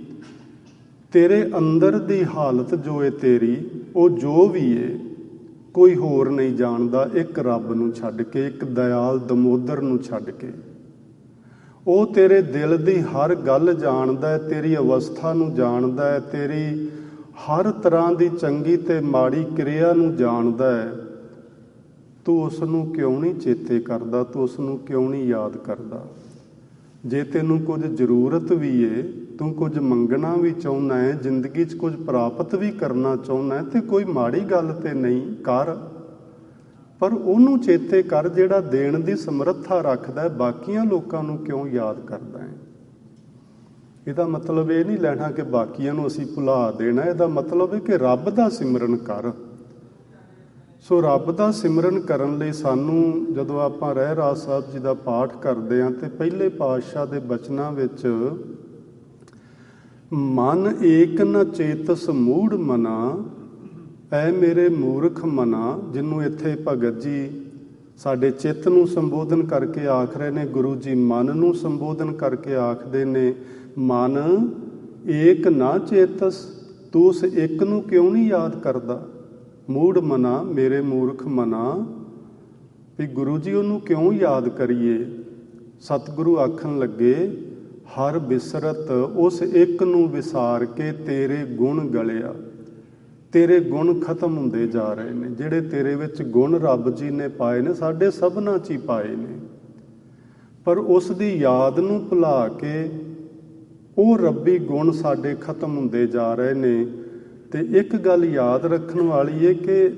ਤੇਰੇ ਅੰਦਰ ਦੀ ਹਾਲਤ ਜੋ ਹੈ ਤੇਰੀ, ਉਹ ਜੋ ਵੀ ਹੈ ਕੋਈ ਹੋਰ ਨਹੀਂ ਜਾਣਦਾ ਇੱਕ ਰੱਬ ਨੂੰ ਛੱਡ ਕੇ, ਇੱਕ ਦਇਆਲ ਦਮੋਦਰ ਨੂੰ ਛੱਡ ਕੇ। ਉਹ ਤੇਰੇ ਦਿਲ ਦੀ ਹਰ ਗੱਲ ਜਾਣਦਾ ਹੈ, ਤੇਰੀ ਅਵਸਥਾ ਨੂੰ ਜਾਣਦਾ ਹੈ, ਤੇਰੀ ਹਰ ਤਰ੍ਹਾਂ ਦੀ ਚੰਗੀ ਤੇ ਮਾੜੀ ਕਿਰਿਆ ਨੂੰ ਜਾਣਦਾ ਹੈ। ਤੂੰ ਉਸ ਨੂੰ ਕਿਉਂ ਨਹੀਂ ਚੇਤੇ ਕਰਦਾ, ਤੂੰ ਉਸ ਨੂੰ ਕਿਉਂ ਨਹੀਂ ਯਾਦ ਕਰਦਾ। ਜੇ ਤੈਨੂੰ ਕੁਝ ਜ਼ਰੂਰਤ ਵੀ ਏ, ਤੂੰ ਕੁਝ ਮੰਗਣਾ ਵੀ ਚਾਹੁੰਦਾ ਹੈ, ਜ਼ਿੰਦਗੀ 'ਚ ਕੁਝ ਪ੍ਰਾਪਤ ਵੀ ਕਰਨਾ ਚਾਹੁੰਦਾ ਹੈ, ਤੇ ਕੋਈ ਮਾੜੀ ਗੱਲ ਤੇ ਨਹੀਂ ਕਰ, ਪਰ ਉਹਨੂੰ ਚੇਤੇ ਕਰ ਜਿਹੜਾ ਦੇਣ ਦੀ ਸਮਰੱਥਾ ਰੱਖਦਾ ਹੈ। ਬਾਕੀਆਂ ਲੋਕਾਂ ਨੂੰ ਕਿਉਂ ਯਾਦ ਕਰਦਾ ਹੈ। ਇਹਦਾ ਮਤਲਬ ਇਹ ਨਹੀਂ ਲੈਣਾ ਕਿ ਬਾਕੀਆਂ ਨੂੰ ਅਸੀਂ ਭੁਲਾ ਦੇਣਾ, ਇਹਦਾ ਮਤਲਬ ਹੈ ਕਿ ਰੱਬ ਦਾ ਸਿਮਰਨ ਕਰ। ਸੋ ਰੱਬ ਦਾ ਸਿਮਰਨ ਕਰਨ ਲਈ ਸਾਨੂੰ ਜਦੋਂ ਆਪਾਂ ਰਹਿਰਾਸ ਸਾਹਿਬ ਜੀ ਦਾ ਪਾਠ ਕਰਦੇ ਹਾਂ ਤੇ ਪਹਿਲੇ ਪਾਤਸ਼ਾਹ ਦੇ ਬਚਨਾਂ ਵਿੱਚ ਮਨ ਏਕ ਨ ਚੇਤਸ ਮੂੜ ਮਨਾ, ਐ ਮੇਰੇ ਮੂਰਖ ਮਨਾ, ਜਿਹਨੂੰ ਇੱਥੇ ਭਗਤ ਜੀ ਸਾਡੇ ਚਿੱਤ ਨੂੰ ਸੰਬੋਧਨ ਕਰਕੇ ਆਖ ਰਹੇ ਨੇ, ਗੁਰੂ ਜੀ ਮਨ ਨੂੰ ਸੰਬੋਧਨ ਕਰਕੇ ਆਖਦੇ ਨੇ, ਮਨ ਏਕ ਨਾ ਚੇਤਸ, ਤੂੰ ਉਸ ਇੱਕ ਨੂੰ ਕਿਉਂ ਨਹੀਂ ਯਾਦ ਕਰਦਾ। ਮੂੜ ਮਨਾ, ਮੇਰੇ ਮੂਰਖ ਮਨਾ, ਵੀ ਗੁਰੂ ਜੀ ਉਹਨੂੰ ਕਿਉਂ ਯਾਦ ਕਰੀਏ। ਸਤਿਗੁਰੂ ਆਖਣ ਲੱਗੇ, ਹਰ ਬਿਸਰਤ ਉਸ ਇੱਕ ਨੂੰ ਵਿਸਾਰ ਕੇ ਤੇਰੇ ਗੁਣ ਗਲਿਆ। ਤੇਰੇ ਗੁਣ ਖਤਮ ਹੁੰਦੇ ਜਾ ਰਹੇ ਨੇ, ਜਿਹੜੇ ਤੇਰੇ ਵਿੱਚ ਗੁਣ ਰੱਬ ਜੀ ਨੇ ਪਾਏ ਨੇ, ਸਾਡੇ ਸਭਨਾਂ 'ਚ ਹੀ ਪਾਏ ਨੇ, ਪਰ ਉਸ ਦੀ ਯਾਦ ਨੂੰ ਭੁਲਾ ਕੇ ਉਹ ਰੱਬੀ ਗੁਣ ਸਾਡੇ ਖਤਮ ਹੁੰਦੇ ਜਾ ਰਹੇ ਨੇ। ਤੇ ਇੱਕ ਗੱਲ ਯਾਦ ਰੱਖਣ ਵਾਲੀ ਹੈ ਕਿ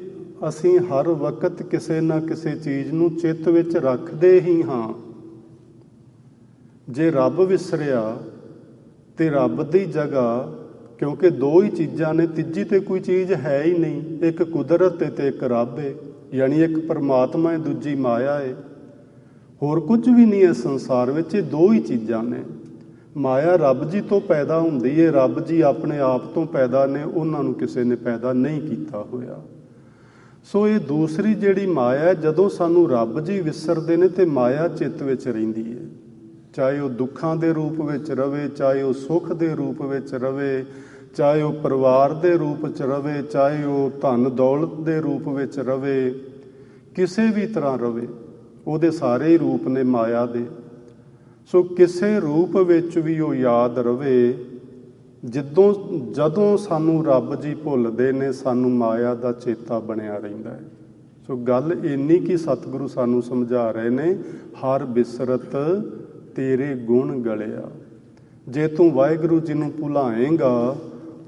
ਅਸੀਂ ਹਰ ਵਕਤ ਕਿਸੇ ਨਾ ਕਿਸੇ ਚੀਜ਼ ਨੂੰ ਚਿੱਤ ਵਿੱਚ ਰੱਖਦੇ ਹੀ ਹਾਂ। ਜੇ ਰੱਬ ਵਿਸਰਿਆ ਤੇ ਰੱਬ ਦੀ ਜਗ੍ਹਾ, ਕਿਉਂਕਿ ਦੋ ਹੀ ਚੀਜ਼ਾਂ ਨੇ, ਤੀਜੀ ਤੇ ਕੋਈ ਚੀਜ਼ ਹੈ ਹੀ ਨਹੀਂ, ਇੱਕ ਕੁਦਰਤ ਹੈ ਤੇ ਇੱਕ ਰੱਬ ਹੈ, ਯਾਨੀ ਇੱਕ ਪਰਮਾਤਮਾ ਹੈ, ਦੂਜੀ ਮਾਇਆ ਹੈ। ਹੋਰ ਕੁਝ ਵੀ ਨਹੀਂ ਹੈ ਸੰਸਾਰ ਵਿੱਚ, ਇਹ ਦੋ ਹੀ ਚੀਜ਼ਾਂ ਨੇ। ਮਾਇਆ ਰੱਬ ਜੀ ਤੋਂ ਪੈਦਾ ਹੁੰਦੀ ਹੈ, ਰੱਬ ਜੀ ਆਪਣੇ ਆਪ ਤੋਂ ਪੈਦਾ ਨੇ, ਉਹਨਾਂ ਨੂੰ ਕਿਸੇ ਨੇ ਪੈਦਾ ਨਹੀਂ ਕੀਤਾ ਹੋਇਆ। ਸੋ ਇਹ ਦੂਸਰੀ ਜਿਹੜੀ ਮਾਇਆ, ਜਦੋਂ ਸਾਨੂੰ ਰੱਬ ਜੀ ਵਿਸਰਦੇ ਨੇ ਤੇ ਮਾਇਆ ਚਿੱਤ ਵਿੱਚ ਰਹਿੰਦੀ ਹੈ, ਚਾਹੇ ਉਹ ਦੁੱਖਾਂ ਦੇ ਰੂਪ ਵਿੱਚ ਰਵੇ, ਚਾਹੇ ਉਹ ਸੁੱਖ ਦੇ ਰੂਪ ਵਿੱਚ ਰਵੇ, ਚਾਹੇ ਉਹ ਪਰਿਵਾਰ ਦੇ ਰੂਪ 'ਚ ਰਵੇ, ਚਾਹੇ ਉਹ ਧਨ ਦੌਲਤ ਦੇ ਰੂਪ ਵਿੱਚ ਰਵੇ, ਕਿਸੇ ਵੀ ਤਰ੍ਹਾਂ ਰਵੇ, ਉਹਦੇ ਸਾਰੇ ਹੀ ਰੂਪ ਨੇ ਮਾਇਆ ਦੇ। ਸੋ ਕਿਸੇ ਰੂਪ ਵਿੱਚ ਵੀ ਉਹ ਯਾਦ ਰਵੇ। ਜਦੋਂ ਸਾਨੂੰ ਰੱਬ ਜੀ ਭੁੱਲਦੇ ਨੇ, ਸਾਨੂੰ ਮਾਇਆ ਦਾ ਚੇਤਾ ਬਣਿਆ ਰਹਿੰਦਾ ਹੈ। ਸੋ ਗੱਲ ਇੰਨੀ ਕਿ ਸਤਿਗੁਰੂ ਸਾਨੂੰ ਸਮਝਾ ਰਹੇ ਨੇ, ਹਰ ਬਿਸਰਤ ਤੇਰੇ ਗੁਣ ਗਲਿਆ। ਜੇ ਤੂੰ ਵਾਹਿਗੁਰੂ ਜੀ ਨੂੰ ਭੁਲਾਏਂਗਾ,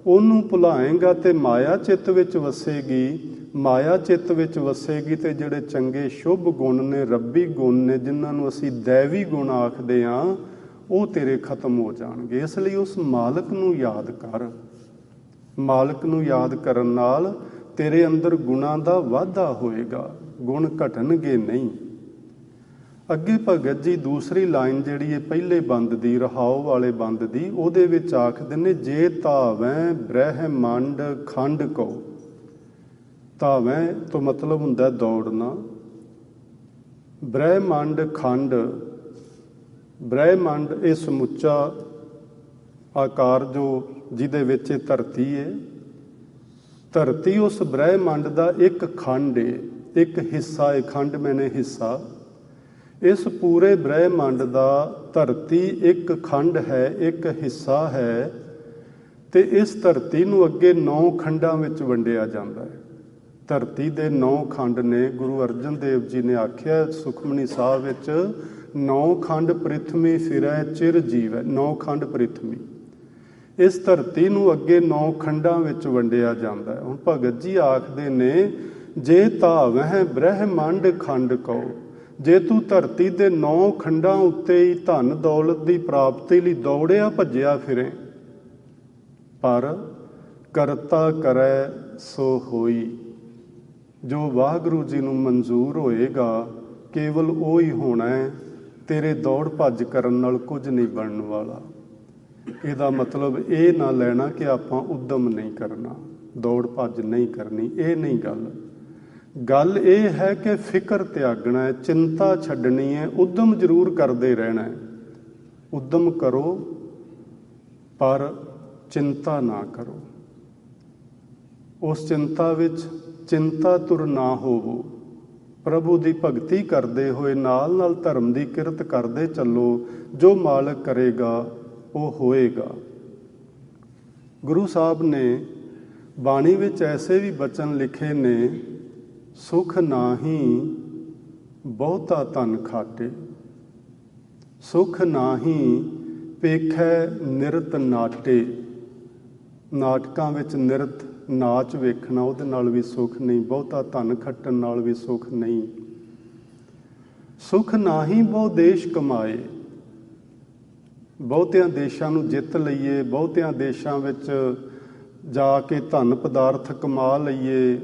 ਉਹਨੂੰ ਭੁਲਾਏਂਗਾ ਤੇ ਮਾਇਆ ਚਿੱਤ ਵਿੱਚ ਵਸੇਗੀ। ਮਾਇਆ ਚਿੱਤ ਵਿੱਚ ਵਸੇਗੀ ਤੇ ਜਿਹੜੇ ਚੰਗੇ ਸ਼ੁਭ ਗੁਣ ਨੇ, ਰੱਬੀ ਗੁਣ ਨੇ, ਜਿਨ੍ਹਾਂ ਨੂੰ ਅਸੀਂ ਦੈਵੀ ਗੁਣ ਆਖਦੇ ਹਾਂ, ਉਹ ਤੇਰੇ ਖਤਮ ਹੋ ਜਾਣਗੇ। ਇਸ ਲਈ ਉਸ ਮਾਲਕ ਨੂੰ ਯਾਦ ਕਰ। ਮਾਲਕ ਨੂੰ ਯਾਦ ਕਰਨ ਨਾਲ ਤੇਰੇ ਅੰਦਰ ਗੁਣਾਂ ਦਾ ਵਾਧਾ ਹੋਏਗਾ, ਗੁਣ ਘਟਣਗੇ ਨਹੀਂ। ਅੱਗੇ ਭਗਤ ਜੀ ਦੂਸਰੀ ਲਾਈਨ ਜਿਹੜੀ ਹੈ ਪਹਿਲੇ ਬੰਦ ਦੀ, ਰਹਾਉ ਵਾਲੇ ਬੰਦ ਦੀ, ਉਹਦੇ ਵਿੱਚ ਆਖਦੇ ਨੇ, ਜੇ ਧਾਵੈ ਬ੍ਰਹਿਮੰਡ ਖੰਡ ਕਉ। ਧਾਵੈ ਤੋਂ ਮਤਲਬ ਹੁੰਦਾ ਦੌੜਨਾ। ਬ੍ਰਹਿਮੰਡ ਖੰਡ, ਬ੍ਰਹਿਮੰਡ ਇਹ ਸਮੁੱਚਾ ਆਕਾਰ ਜੋ ਜਿਹਦੇ ਵਿੱਚ ਧਰਤੀ ਹੈ। ਧਰਤੀ ਉਸ ਬ੍ਰਹਿਮੰਡ ਦਾ ਇੱਕ ਖੰਡ ਹੈ, ਇੱਕ ਹਿੱਸਾ ਹੈ। ਖੰਡ ਮੈਨੇ ਹਿੱਸਾ। ਇਸ ਪੂਰੇ ਬ੍ਰਹਿਮੰਡ ਦਾ ਧਰਤੀ ਇੱਕ ਖੰਡ ਹੈ, ਇੱਕ ਹਿੱਸਾ ਹੈ। ਤੇ ਇਸ ਧਰਤੀ ਨੂੰ ਅੱਗੇ 9 ਖੰਡਾਂ ਵਿੱਚ ਵੰਡਿਆ ਜਾਂਦਾ ਹੈ। ਧਰਤੀ ਦੇ 9 ਖੰਡ ਨੇ। ਗੁਰੂ ਅਰਜਨ ਦੇਵ ਜੀ ਨੇ ਆਖਿਆ ਸੁਖਮਨੀ ਸਾਹਿਬ ਵਿੱਚ, 9 ਖੰਡ ਪ੍ਰਿਥਵੀ ਫਿਰੈ ਚਿਰ ਜੀਵੈ। 9 ਖੰਡ ਪ੍ਰਿਥਵੀ। ਇਸ ਧਰਤੀ ਨੂੰ ਅੱਗੇ 9 ਖੰਡਾਂ ਵਿੱਚ ਵੰਡਿਆ ਜਾਂਦਾ ਹੈ। ਹੁਣ ਭਗਤ ਜੀ ਆਖਦੇ ਨੇ, ਜੇ ਧਾਵਹਿ ਬ੍ਰਹਿਮੰਡ ਖੰਡ ਕਉ। ਜੇ ਤੂੰ ਧਰਤੀ ਦੇ 9 ਖੰਡਾਂ ਉੱਤੇ ਹੀ ਧਨ ਦੌਲਤ ਦੀ ਪ੍ਰਾਪਤੀ ਲਈ ਦੌੜਿਆ ਭੱਜਿਆ ਫਿਰੇ, ਪਰ ਕਰਤਾ ਕਰੈ ਸੋ ਹੋਈ। ਜੋ ਵਾਹਿਗੁਰੂ ਜੀ ਨੂੰ ਮਨਜ਼ੂਰ ਹੋਏਗਾ ਕੇਵਲ ਉਹ ਹੀ ਹੋਣਾ ਹੈ। ਤੇਰੇ ਦੌੜ ਭੱਜ ਕਰਨ ਨਾਲ ਕੁਝ ਨਹੀਂ ਬਣਨ ਵਾਲਾ। ਇਹਦਾ ਮਤਲਬ ਇਹ ਨਾ ਲੈਣਾ ਕਿ ਆਪਾਂ ਉੱਦਮ ਨਹੀਂ ਕਰਨਾ, ਦੌੜ ਭੱਜ ਨਹੀਂ ਕਰਨੀ, ਇਹ ਨਹੀਂ ਗੱਲ। ਗੱਲ ਇਹ ਹੈ ਕਿ ਫਿਕਰ ਤਿਆਗਣਾ ਹੈ, ਚਿੰਤਾ ਛੱਡਣੀ ਹੈ, ਉੱਦਮ ਜ਼ਰੂਰ ਕਰਦੇ ਰਹਿਣਾ ਹੈ। ਉੱਦਮ ਕਰੋ ਪਰ ਚਿੰਤਾ ਨਾ ਕਰੋ। ਉਸ ਚਿੰਤਾ ਵਿੱਚ ਚਿੰਤਾ ਤੁਰ ਨਾ ਹੋਵੋ। ਪ੍ਰਭੂ ਦੀ ਭਗਤੀ ਕਰਦੇ ਹੋਏ ਨਾਲ ਨਾਲ ਧਰਮ ਦੀ ਕਿਰਤ ਕਰਦੇ ਚੱਲੋ। ਜੋ ਮਾਲਕ ਕਰੇਗਾ ਉਹ ਹੋਏਗਾ। ਗੁਰੂ ਸਾਹਿਬ ਨੇ ਬਾਣੀ ਵਿੱਚ ਐਸੇ ਵੀ ਬਚਨ ਲਿਖੇ ਨੇ, ਸੁਖ ਨਾਹੀਂ ਬਹੁਤਾ ਧਨ ਖਾਟੇ, ਸੁਖ ਨਾਹੀਂ ਪੇਖੈ ਨਿਰਤ ਨਾਟੇ। ਨਾਟਕਾਂ ਵਿੱਚ ਨਿਰਤ ਨਾਚ ਵੇਖਣਾ, ਉਹਦੇ ਨਾਲ ਵੀ ਸੁੱਖ ਨਹੀਂ। ਬਹੁਤਾ ਧਨ ਖੱਟਣ ਨਾਲ ਵੀ ਸੁੱਖ ਨਹੀਂ। ਸੁਖ ਨਾਹੀਂ ਬਹੁ ਦੇਸ਼ ਕਮਾਏ। ਬਹੁਤਿਆਂ ਦੇਸ਼ਾਂ ਨੂੰ ਜਿੱਤ ਲਈਏ, ਬਹੁਤਿਆਂ ਦੇਸ਼ਾਂ ਵਿੱਚ ਜਾ ਕੇ ਧਨ ਪਦਾਰਥ ਕਮਾ ਲਈਏ,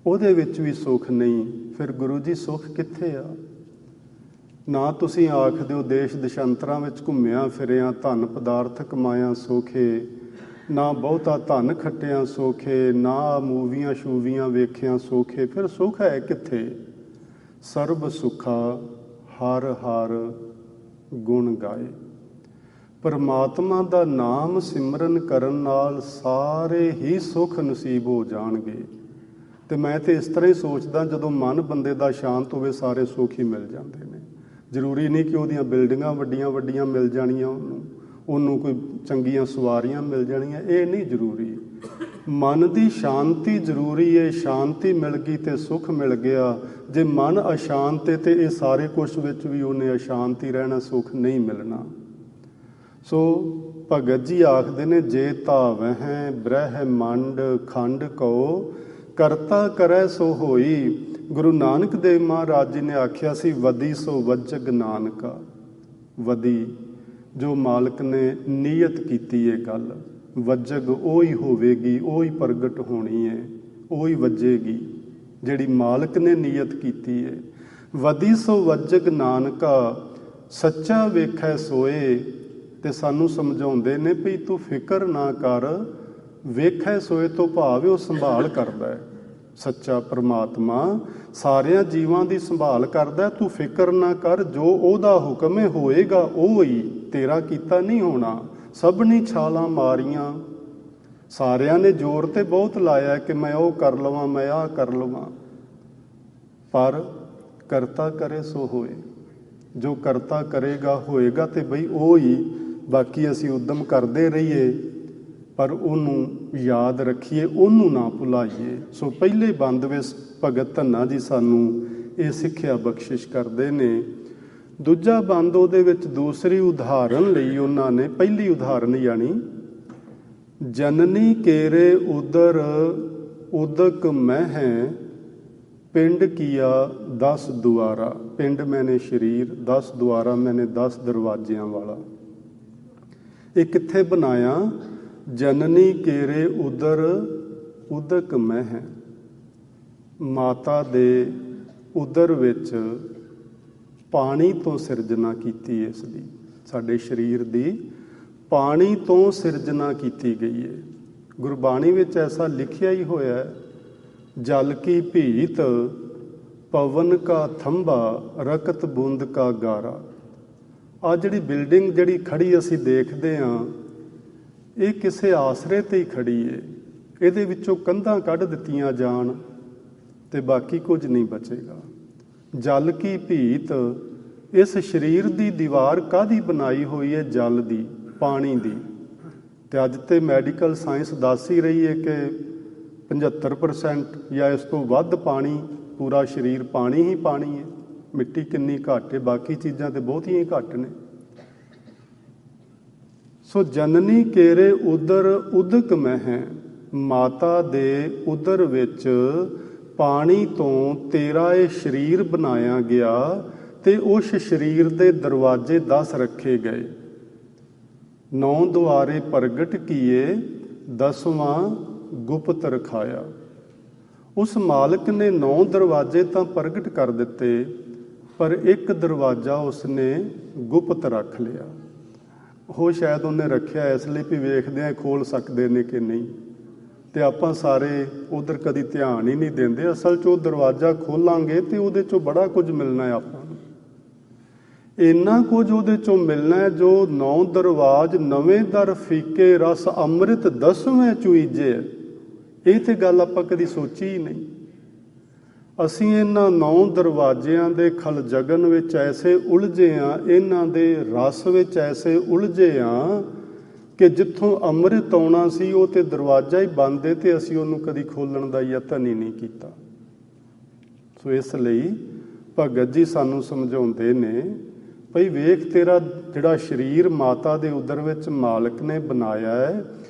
ਉਹਦੇ ਵਿੱਚ ਵੀ ਸੁੱਖ ਨਹੀਂ। ਫਿਰ ਗੁਰੂ ਜੀ ਸੁੱਖ ਕਿੱਥੇ ਆ? ਨਾ ਤੁਸੀਂ ਆਖਦੇ ਹੋ ਦੇਸ਼ ਦੇਸ਼ਾਂਤਰਾਂ ਵਿੱਚ ਘੁੰਮਿਆ ਫਿਰਿਆ, ਧਨ ਪਦਾਰਥ ਕਮਾਇਆ ਸੌਖੇ, ਨਾ ਬਹੁਤਾ ਧਨ ਖੱਟਿਆ ਸੌਖੇ, ਨਾ ਮੂਵੀਆਂ ਸ਼ੂਵੀਆਂ ਵੇਖਿਆ ਸੌਖੇ। ਫਿਰ ਸੁੱਖ ਹੈ ਕਿੱਥੇ? ਸਰਬ ਸੁੱਖਾ ਹਰ ਹਰ ਗੁਣ ਗਾਏ। ਪਰਮਾਤਮਾ ਦਾ ਨਾਮ ਸਿਮਰਨ ਕਰਨ ਨਾਲ ਸਾਰੇ ਹੀ ਸੁੱਖ ਨਸੀਬ ਹੋ ਜਾਣਗੇ। ਤੇ ਮੈਂ ਤੇ ਇਸ ਤਰ੍ਹਾਂ ਹੀ ਸੋਚਦਾ, ਜਦੋਂ ਮਨ ਬੰਦੇ ਦਾ ਸ਼ਾਂਤ ਹੋਵੇ ਸਾਰੇ ਸੁੱਖ ਹੀ ਮਿਲ ਜਾਂਦੇ ਨੇ। ਜ਼ਰੂਰੀ ਨਹੀਂ ਕਿ ਉਹਦੀਆਂ ਬਿਲਡਿੰਗਾਂ ਵੱਡੀਆਂ ਵੱਡੀਆਂ ਮਿਲ ਜਾਣੀਆਂ, ਉਹਨੂੰ ਕੋਈ ਚੰਗੀਆਂ ਸਵਾਰੀਆਂ ਮਿਲ ਜਾਣੀਆਂ, ਇਹ ਨਹੀਂ ਜ਼ਰੂਰੀ। ਮਨ ਦੀ ਸ਼ਾਂਤੀ ਜ਼ਰੂਰੀ ਹੈ। ਸ਼ਾਂਤੀ ਮਿਲ ਗਈ ਤੇ ਸੁੱਖ ਮਿਲ ਗਿਆ। ਜੇ ਮਨ ਅਸ਼ਾਂਤ ਹੈ ਤੇ ਇਹ ਸਾਰੇ ਕੁਛ ਵਿੱਚ ਵੀ ਉਹਨੇ ਅਸ਼ਾਂਤ ਹੀ ਰਹਿਣਾ, ਸੁੱਖ ਨਹੀਂ ਮਿਲਣਾ। ਸੋ ਭਗਤ ਜੀ ਆਖਦੇ ਨੇ, ਜੇ ਧਾਵਹਿ ਬ੍ਰਹਿਮੰਡ ਖੰਡ ਕਉ ਕਰਤਾ ਕਰੈ ਸੋ ਹੋਈ। ਗੁਰੂ ਨਾਨਕ ਦੇਵ ਮਹਾਰਾਜ ਜੀ ਨੇ ਆਖਿਆ ਸੀ, ਵਦੀ ਸੋ ਵੱਜਗ ਨਾਨਕਾ। ਵਦੀ ਜੋ ਮਾਲਕ ਨੇ ਨੀਅਤ ਕੀਤੀ ਇਹ ਗੱਲ, ਵੱਜਗ ਉਹ ਹੀ ਹੋਵੇਗੀ, ਉਹ ਹੀ ਪ੍ਰਗਟ ਹੋਣੀ ਹੈ, ਉਹ ਹੀ ਵੱਜੇਗੀ ਜਿਹੜੀ ਮਾਲਕ ਨੇ ਨੀਅਤ ਕੀਤੀ ਹੈ। ਵਦੀ ਸੋ ਵੱਜਗ ਨਾਨਕਾ ਸੱਚਾ ਵੇਖੈ ਸੋਏ। ਤੇ ਸਾਨੂੰ ਸਮਝਾਉਂਦੇ ਨੇ ਵੀ ਤੂੰ ਫਿਕਰ ਨਾ ਕਰ, ਵੇਖੈ ਸੋਏ ਤੋਂ ਭਾਵ ਉਹ ਸੰਭਾਲ ਕਰਦਾ ਹੈ। ਸੱਚਾ ਪਰਮਾਤਮਾ ਸਾਰਿਆਂ ਜੀਵਾਂ ਦੀ ਸੰਭਾਲ ਕਰਦਾ। ਤੂੰ ਫਿਕਰ ਨਾ ਕਰ, ਜੋ ਉਹਦਾ ਹੁਕਮ ਹੈ ਹੋਏਗਾ ਉਹ ਹੀ, ਤੇਰਾ ਕੀਤਾ ਨਹੀਂ ਹੋਣਾ। ਸਭ ਨੇ ਛਾਲਾਂ ਮਾਰੀਆਂ, ਸਾਰਿਆਂ ਨੇ ਜ਼ੋਰ ਤੇ ਬਹੁਤ ਲਾਇਆ ਕਿ ਮੈਂ ਉਹ ਕਰ ਲਵਾਂ, ਮੈਂ ਆਹ ਕਰ ਲਵਾਂ, ਪਰ ਕਰਤਾ ਕਰੇ ਸੋ ਹੋਏ। ਜੋ ਕਰਤਾ ਕਰੇਗਾ ਹੋਏਗਾ ਤੇ ਬਈ ਉਹ ਹੀ। ਬਾਕੀ ਅਸੀਂ ਉੱਦਮ ਕਰਦੇ ਰਹੀਏ ਪਰ ਉਹਨੂੰ ਯਾਦ ਰੱਖੀਏ, ਉਹਨੂੰ ਨਾ ਭੁਲਾਈਏ। ਸੋ ਪਹਿਲੇ ਬੰਦ ਵਿੱਚ ਭਗਤ ਧੰਨਾ ਜੀ ਸਾਨੂੰ ਇਹ ਸਿੱਖਿਆ ਬਖਸ਼ਿਸ਼ ਕਰਦੇ ਨੇ। ਦੂਜਾ ਬੰਦ ਉਹਦੇ ਵਿੱਚ ਦੂਸਰੀ ਉਦਾਹਰਨ ਲਈ ਉਹਨਾਂ ਨੇ। ਪਹਿਲੀ ਉਦਾਹਰਨ ਯਾਨੀ ਜਨਨੀ ਕੇਰੇ ਉਦਰ ਉਦਕ ਮਹਿ ਪਿੰਡ ਕੀਆ 10 ਦੁਆਰਾ। ਪਿੰਡ ਮੈਨੇ ਸਰੀਰ, 10 ਦੁਆਰਾ ਮੈਨੇ 10 ਦਰਵਾਜ਼ਿਆਂ ਵਾਲਾ। ਇਹ ਕਿੱਥੇ ਬਣਾਇਆ? ਜਨਨੀ ਕੇਰੇ ਉਦਰ ਉਦਕ ਮਹਿ। ਮਾਤਾ ਦੇ ਉਦਰ ਵਿੱਚ ਪਾਣੀ ਤੋਂ ਸਿਰਜਣਾ ਕੀਤੀ ਇਸ ਦੀ। ਸਾਡੇ ਸਰੀਰ ਦੀ ਪਾਣੀ ਤੋਂ ਸਿਰਜਣਾ ਕੀਤੀ ਗਈ ਹੈ। ਗੁਰਬਾਣੀ ਵਿੱਚ ਐਸਾ ਲਿਖਿਆ ਹੀ ਹੋਇਆ ਹੈ, ਜਲ ਕੀ ਭੀਤ ਪਵਨ ਕਾ ਥੰਬਾ ਰਕਤ ਬੂੰਦ ਕਾ ਗਾਰਾ। ਆਹ ਜਿਹੜੀ ਬਿਲਡਿੰਗ ਜਿਹੜੀ ਖੜੀ ਅਸੀਂ ਦੇਖਦੇ ਹਾਂ, ਇਹ ਕਿਸੇ ਆਸਰੇ ਤੇ ਹੀ ਖੜੀ ਹੈ। ਇਹਦੇ ਵਿੱਚੋਂ ਕੰਧਾਂ ਕੱਢ ਦਿੱਤੀਆਂ ਜਾਣ ਤੇ ਬਾਕੀ ਕੁਝ ਨਹੀਂ ਬਚੇਗਾ। ਜਲ ਕੀ ਭੀਤ, ਇਸ ਸਰੀਰ ਦੀ ਦੀਵਾਰ ਕਾਹਦੀ ਬਣਾਈ ਹੋਈ ਹੈ? ਜਲ ਦੀ, ਪਾਣੀ ਦੀ। ਤੇ ਅੱਜ ਤੇ ਮੈਡੀਕਲ ਸਾਇੰਸ ਦੱਸ ਹੀ ਰਹੀ ਹੈ ਕਿ 75% ਜਾਂ ਇਸ ਤੋਂ ਵੱਧ ਪਾਣੀ, ਪੂਰਾ ਸਰੀਰ ਪਾਣੀ ਹੀ ਪਾਣੀ ਹੈ। ਮਿੱਟੀ ਕਿੰਨੀ ਘੱਟ ਹੈ, ਬਾਕੀ ਚੀਜ਼ਾਂ ਤੇ ਬਹੁਤੀਆਂ ਹੀ ਘੱਟ ਨੇ। ਸੋ ਜਨਨੀ ਕੇਰੇ ਉਦਰ ਉਦਕ ਮਹਿ। ਮਾਤਾ ਦੇ ਉਦਰ ਵਿੱਚ ਪਾਣੀ ਤੋਂ ਤੇਰਾ ਇਹ ਸਰੀਰ ਬਣਾਇਆ ਗਿਆ ਤੇ ਉਸ ਸਰੀਰ ਦੇ ਦਰਵਾਜ਼ੇ 10 ਰੱਖੇ ਗਏ। 9 ਦੁਆਰੇ ਪ੍ਰਗਟ ਕੀਏ, 10ਵਾਂ ਗੁਪਤ ਰਖਾਇਆ। ਉਸ ਮਾਲਕ ਨੇ 9 ਦਰਵਾਜ਼ੇ ਤਾਂ ਪ੍ਰਗਟ ਕਰ ਦਿੱਤੇ, ਪਰ ਇੱਕ ਦਰਵਾਜ਼ਾ ਉਸਨੇ ਗੁਪਤ ਰੱਖ ਲਿਆ। ਉਹ ਸ਼ਾਇਦ ਉਹਨੇ ਰੱਖਿਆ ਇਸ ਲਈ ਵੀ ਵੇਖਦੇ ਆ ਖੋਲ ਸਕਦੇ ਨੇ ਕਿ ਨਹੀਂ, ਤੇ ਆਪਾਂ ਸਾਰੇ ਉਧਰ ਕਦੀ ਧਿਆਨ ਹੀ ਨਹੀਂ ਦਿੰਦੇ। ਅਸਲ 'ਚ ਉਹ ਦਰਵਾਜ਼ਾ ਖੋਲਾਂਗੇ ਤੇ ਉਹਦੇ 'ਚੋਂ ਬੜਾ ਕੁਝ ਮਿਲਣਾ ਹੈ ਆਪਾਂ ਨੂੰ। ਇੰਨਾ ਕੁਝ ਉਹਦੇ 'ਚੋਂ ਮਿਲਣਾ ਹੈ ਜੋ 9 ਦਰਵਾਜ਼ ਨਵੇਂ ਦਰ ਫੀਕੇ ਰਸ ਅੰਮ੍ਰਿਤ 10ਵੇਂ ਚੁਈਜੇ। ਇਹ ਤੇ ਗੱਲ ਆਪਾਂ ਕਦੀ ਸੋਚੀ ਹੀ ਨਹੀਂ। ਅਸੀਂ ਇਹਨਾਂ 9 ਦਰਵਾਜ਼ਿਆਂ ਦੇ ਖਲ ਜਗਨ ਵਿੱਚ ਐਸੇ ਉਲਝੇ ਹਾਂ, ਇਹਨਾਂ ਦੇ ਰਸ ਵਿੱਚ ਐਸੇ ਉਲਝੇ ਹਾਂ ਕਿ ਜਿੱਥੋਂ ਅੰਮ੍ਰਿਤ ਆਉਣਾ ਸੀ ਉਹ ਤੇ ਦਰਵਾਜ਼ਾ ਹੀ ਬੰਦ ਹੈ ਤੇ ਅਸੀਂ ਉਹਨੂੰ ਕਦੀ ਖੋਲ੍ਹਣ ਦਾ ਯਤਨ ਹੀ ਨਹੀਂ ਕੀਤਾ। ਸੋ ਇਸ ਲਈ ਭਗਤ ਜੀ ਸਾਨੂੰ ਸਮਝਾਉਂਦੇ ਨੇ ਭਈ ਵੇਖ, ਤੇਰਾ ਜਿਹੜਾ ਸਰੀਰ ਮਾਤਾ ਦੇ ਉਦਰ ਵਿੱਚ ਮਾਲਕ ਨੇ ਬਣਾਇਆ ਹੈ,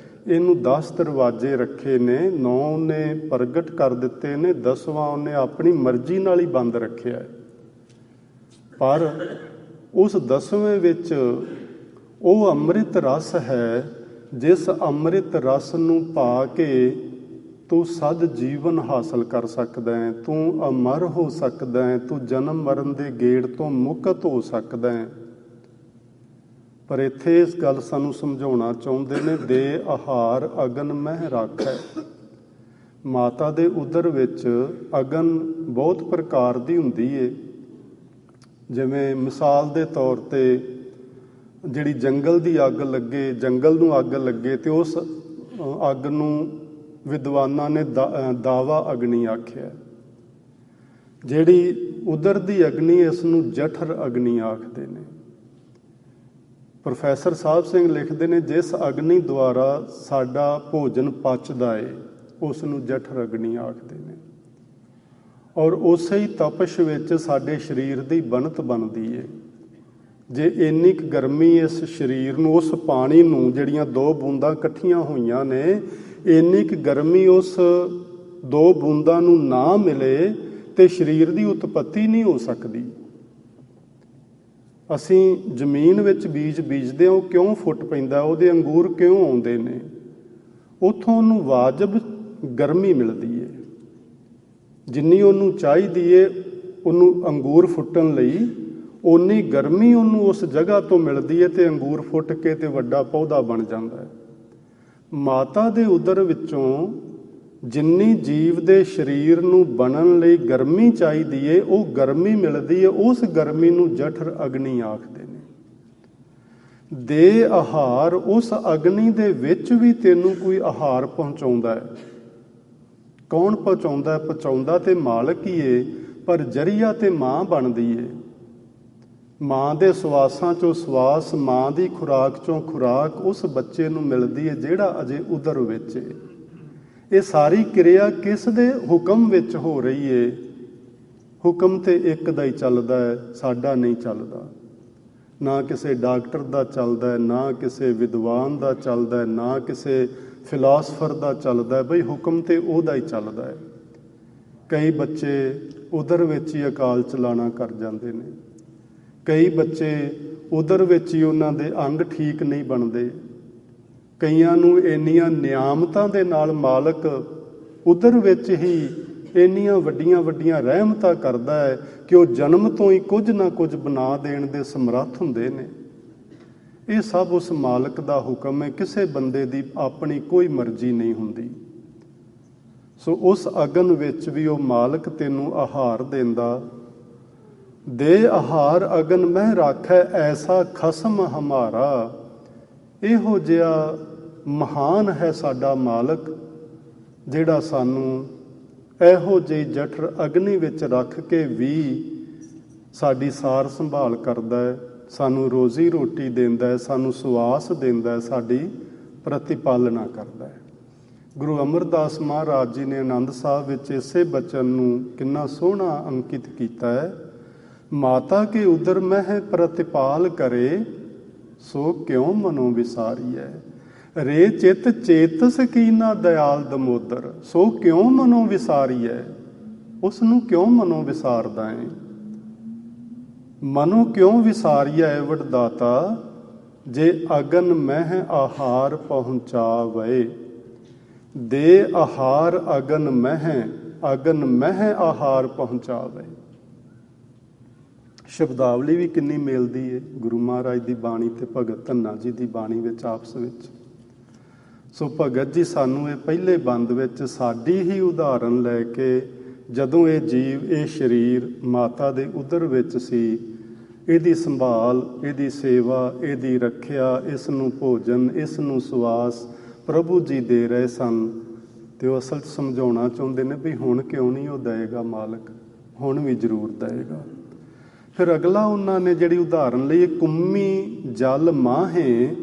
ਇਹਨੂੰ 10 ਦਰਵਾਜ਼ੇ ਰੱਖੇ ਨੇ। 9 ਉਹਨੇ ਪ੍ਰਗਟ ਕਰ ਦਿੱਤੇ ਨੇ, 10ਵਾਂ ਉਹਨੇ ਆਪਣੀ ਮਰਜ਼ੀ ਨਾਲ ਹੀ ਬੰਦ ਰੱਖਿਆ ਹੈ। ਪਰ ਉਸ 10ਵੇਂ ਵਿੱਚ ਉਹ ਅੰਮ੍ਰਿਤ ਰਸ ਹੈ ਜਿਸ ਅੰਮ੍ਰਿਤ ਰਸ ਨੂੰ ਪਾ ਕੇ ਤੂੰ ਸਦ ਜੀਵਨ ਹਾਸਲ ਕਰ ਸਕਦਾ ਹੈ, ਤੂੰ ਅਮਰ ਹੋ ਸਕਦਾ ਹੈ, ਤੂੰ ਜਨਮ ਮਰਨ ਦੇ ਗੇੜ ਤੋਂ ਮੁਕਤ ਹੋ ਸਕਦਾ ਹੈ। ਪਰ ਇੱਥੇ ਇਸ ਗੱਲ ਸਾਨੂੰ ਸਮਝਾਉਣਾ ਚਾਹੁੰਦੇ ਨੇ, ਦੇ ਆਹਾਰ ਅਗਨ ਮਹਿ ਰਾਖੈ। ਮਾਤਾ ਦੇ ਉਦਰ ਵਿੱਚ ਅਗਨ ਬਹੁਤ ਪ੍ਰਕਾਰ ਦੀ ਹੁੰਦੀ ਏ। ਜਿਵੇਂ ਮਿਸਾਲ ਦੇ ਤੌਰ ਤੇ ਜਿਹੜੀ ਜੰਗਲ ਦੀ ਅੱਗ ਲੱਗੇ, ਜੰਗਲ ਨੂੰ ਅੱਗ ਲੱਗੇ ਤੇ ਉਸ ਅੱਗ ਨੂੰ ਵਿਦਵਾਨਾਂ ਨੇ ਦਾਵਾ ਅਗਨੀ ਆਖਿਆ। ਜਿਹੜੀ ਉਦਰ ਦੀ ਅਗਨੀ, ਇਸ ਨੂੰ ਜਠਰ ਅਗਨੀ ਆਖਦੇ ਨੇ। ਪ੍ਰੋਫੈਸਰ ਸਾਹਿਬ ਸਿੰਘ ਲਿਖਦੇ ਨੇ, ਜਿਸ ਅਗਨੀ ਦੁਆਰਾ ਸਾਡਾ ਭੋਜਨ ਪਚਦਾ ਏ ਉਸ ਨੂੰ ਜਠਰ ਅਗਨੀ ਆਖਦੇ ਨੇ। ਔਰ ਉਸੇ ਹੀ ਤਪਸ਼ ਵਿੱਚ ਸਾਡੇ ਸਰੀਰ ਦੀ ਬਣਤ ਬਣਦੀ ਏ। ਜੇ ਇੰਨੀ ਕੁ ਗਰਮੀ ਇਸ ਸਰੀਰ ਨੂੰ, ਉਸ ਪਾਣੀ ਨੂੰ, ਜਿਹੜੀਆਂ 2 ਬੂੰਦਾਂ ਇਕੱਠੀਆਂ ਹੋਈਆਂ ਨੇ, ਇੰਨੀ ਕੁ ਗਰਮੀ ਉਸ 2 ਬੂੰਦਾਂ ਨੂੰ ਨਾ ਮਿਲੇ ਤੇ ਸਰੀਰ ਦੀ ਉਤਪੱਤੀ ਨਹੀਂ ਹੋ ਸਕਦੀ। ਅਸੀਂ ਜ਼ਮੀਨ ਵਿੱਚ ਬੀਜ ਬੀਜਦੇ ਹਾਂ, ਉਹ ਕਿਉਂ ਫੁੱਟ ਪੈਂਦਾ, ਉਹਦੇ ਅੰਗੂਰ ਕਿਉਂ ਆਉਂਦੇ ਨੇ? ਉੱਥੋਂ ਉਹਨੂੰ ਵਾਜਬ ਗਰਮੀ ਮਿਲਦੀ ਹੈ, ਜਿੰਨੀ ਉਹਨੂੰ ਚਾਹੀਦੀ ਹੈ ਉਹਨੂੰ ਅੰਗੂਰ ਫੁੱਟਣ ਲਈ, ਓਨੀ ਗਰਮੀ ਉਹਨੂੰ ਉਸ ਜਗ੍ਹਾ ਤੋਂ ਮਿਲਦੀ ਹੈ ਤੇ ਅੰਗੂਰ ਫੁੱਟ ਕੇ ਤੇ ਵੱਡਾ ਪੌਦਾ ਬਣ ਜਾਂਦਾ ਹੈ। ਮਾਤਾ ਦੇ ਉਦਰ ਵਿੱਚੋਂ ਜਿੰਨੀ ਜੀਵ ਦੇ ਸਰੀਰ ਨੂੰ ਬਣਨ ਲਈ ਗਰਮੀ ਚਾਹੀਦੀ ਏ, ਉਹ ਗਰਮੀ ਮਿਲਦੀ ਏ। ਉਸ ਗਰਮੀ ਨੂੰ ਜਠਰ ਅਗਨੀ ਆਖਦੇ ਨੇ। ਦੇ ਆਹਾਰ, ਉਸ ਅਗਨੀ ਦੇ ਵਿੱਚ ਵੀ ਤੈਨੂੰ ਕੋਈ ਆਹਾਰ ਪਹੁੰਚਾਉਂਦਾ ਹੈ। ਕੌਣ ਪਹੁੰਚਾਉਂਦਾ ਹੈ? ਪਹੁੰਚਾਉਂਦਾ ਤੇ ਮਾਲਕ ਹੀ ਏ, ਪਰ ਜਰੀਆ ਤੇ ਮਾਂ ਬਣਦੀ ਏ। ਮਾਂ ਦੇ ਸਵਾਸਾਂ ਚੋਂ ਸਵਾਸ, ਮਾਂ ਦੀ ਖੁਰਾਕ ਚੋਂ ਖੁਰਾਕ ਉਸ ਬੱਚੇ ਨੂੰ ਮਿਲਦੀ ਹੈ ਜਿਹੜਾ ਅਜੇ ਉਦਰ ਵਿੱਚ ਏ। ਇਹ ਸਾਰੀ ਕਿਰਿਆ ਕਿਸ ਦੇ ਹੁਕਮ ਵਿੱਚ ਹੋ ਰਹੀ ਏ? ਹੁਕਮ ਤੇ ਇੱਕ ਦਾ ਹੀ ਚੱਲਦਾ ਹੈ, ਸਾਡਾ ਨਹੀਂ ਚੱਲਦਾ। ਨਾ ਕਿਸੇ ਡਾਕਟਰ ਦਾ ਚੱਲਦਾ ਹੈ, ਨਾ ਕਿਸੇ ਵਿਦਵਾਨ ਦਾ ਚੱਲਦਾ ਹੈ, ਨਾ ਕਿਸੇ ਫਿਲਾਸਫਰ ਦਾ ਚੱਲਦਾ ਹੈ। ਬਈ ਹੁਕਮ ਤੇ ਉਹਦਾ ਹੀ ਚੱਲਦਾ ਹੈ। ਕਈ ਬੱਚੇ ਉਦਰ ਵਿੱਚ ਹੀ ਅਕਾਲ ਚਲਾਣਾ ਕਰ ਜਾਂਦੇ ਨੇ। ਕਈ ਬੱਚੇ ਉਦਰ ਵਿੱਚ ਹੀ ਉਹਨਾਂ ਦੇ ਅੰਗ ਠੀਕ ਨਹੀਂ ਬਣਦੇ। ਕਈਆਂ ਨੂੰ ਇੰਨੀਆਂ ਨਿਆਮਤਾਂ ਦੇ ਨਾਲ ਮਾਲਕ ਉਦਰ ਵਿੱਚ ਹੀ ਇੰਨੀਆਂ ਵੱਡੀਆਂ ਵੱਡੀਆਂ ਰਹਿਮਤਾਂ ਕਰਦਾ ਹੈ ਕਿ ਉਹ ਜਨਮ ਤੋਂ ਹੀ ਕੁਝ ਨਾ ਕੁਝ ਬਣਾ ਦੇਣ ਦੇ ਸਮਰੱਥ ਹੁੰਦੇ ਨੇ। ਇਹ ਸਭ ਉਸ ਮਾਲਕ ਦਾ ਹੁਕਮ ਹੈ, ਕਿਸੇ ਬੰਦੇ ਦੀ ਆਪਣੀ ਕੋਈ ਮਰਜ਼ੀ ਨਹੀਂ ਹੁੰਦੀ। ਸੋ ਉਸ ਅਗਨ ਵਿੱਚ ਵੀ ਉਹ ਮਾਲਕ ਤੈਨੂੰ ਆਹਾਰ ਦਿੰਦਾ। ਦੇ ਆਹਾਰ ਅਗਨ ਮਹਿ ਰਾਖੈ, ਐਸਾ ਖਸਮ ਹਮਾਰਾ। ਇਹੋ ਜਿਹਾ ਮਹਾਨ ਹੈ ਸਾਡਾ ਮਾਲਕ, ਜਿਹੜਾ ਸਾਨੂੰ ਇਹੋ ਜਿਹੀ ਜਠਰ ਅਗਨੀ ਵਿੱਚ ਰੱਖ ਕੇ ਵੀ ਸਾਡੀ ਸਾਰ ਸੰਭਾਲ ਕਰਦਾ ਹੈ, ਸਾਨੂੰ ਰੋਜ਼ੀ ਰੋਟੀ ਦਿੰਦਾ ਹੈ, ਸਾਨੂੰ ਸੁਆਸ ਦਿੰਦਾ ਹੈ, ਸਾਡੀ ਪ੍ਰਤੀਪਾਲਨਾ ਕਰਦਾ ਹੈ। ਗੁਰੂ ਅਮਰਦਾਸ ਮਹਾਰਾਜ ਜੀ ਨੇ ਆਨੰਦ ਸਾਹਿਬ ਵਿੱਚ ਇਸੇ ਬਚਨ ਨੂੰ ਕਿੰਨਾ ਸੋਹਣਾ ਅੰਕਿਤ ਕੀਤਾ ਹੈ। ਮਾਤਾ ਕੇ ਉਦਰ ਮਹਿ ਪ੍ਰਤਿਪਾਲ ਕਰੇ, ਸੋ ਕਿਉਂ ਮਨੋਂ ਵਿਸਾਰੀਐ। ਰੇ ਚਿਤ ਚੇਤਸ ਕੀਨਾ ਦਿਆਲ ਦਮੋਦਰ, ਸੋ ਕਿਉਂ ਮਨੋਂ ਵਿਸਾਰੀਐ। ਉਸ ਨੂੰ ਕਿਉਂ ਮਨੋਂ ਵਿਸਾਰਦਾ ਏ? ਮਨੋਂ ਕਿਉਂ ਵਿਸਾਰੀਐ ਵਡਦਾਤਾ, ਜੇ ਅਗਨ ਮਹਿ ਆਹਾਰ ਪਹੁੰਚਾਵੇ। ਦੇ ਆਹਾਰ ਅਗਨ ਮਹਿ ਆਹਾਰ ਪਹੁੰਚਾਵੇ। ਸ਼ਬਦਾਵਲੀ ਵੀ ਕਿੰਨੀ ਮਿਲਦੀ ਹੈ ਗੁਰੂ ਮਹਾਰਾਜ ਦੀ ਬਾਣੀ ਤੇ ਭਗਤ ਧੰਨਾ ਜੀ ਦੀ ਬਾਣੀ ਵਿੱਚ ਆਪਸ ਵਿੱਚ। ਸੋ ਭਗਤ ਜੀ ਸਾਨੂੰ ਇਹ ਪਹਿਲੇ ਬੰਦ ਵਿੱਚ ਸਾਡੀ ਹੀ ਉਦਾਹਰਨ ਲੈ ਕੇ, ਜਦੋਂ ਇਹ ਜੀਵ, ਇਹ ਸਰੀਰ ਮਾਤਾ ਦੇ ਉਦਰ ਵਿੱਚ ਸੀ, ਇਹਦੀ ਸੰਭਾਲ, ਇਹਦੀ ਸੇਵਾ, ਇਹਦੀ ਰੱਖਿਆ, ਇਸ ਨੂੰ ਭੋਜਨ, ਇਸ ਨੂੰ ਸਵਾਸ ਪ੍ਰਭੂ ਜੀ ਦੇ ਰਹੇ ਸਨ। ਤੇ ਉਹ ਅਸਲ 'ਚ ਸਮਝਾਉਣਾ ਚਾਹੁੰਦੇ ਨੇ ਵੀ ਹੁਣ ਕਿਉਂ ਨਹੀਂ ਉਹ ਦਏਗਾ ਮਾਲਕ, ਹੁਣ ਵੀ ਜ਼ਰੂਰ ਦਏਗਾ। ਫਿਰ ਅਗਲਾ ਉਹਨਾਂ ਨੇ ਜਿਹੜੀ ਉਦਾਹਰਨ ਲਈ, ਕੁੰਮੀ ਜਲ ਮਾਹੇ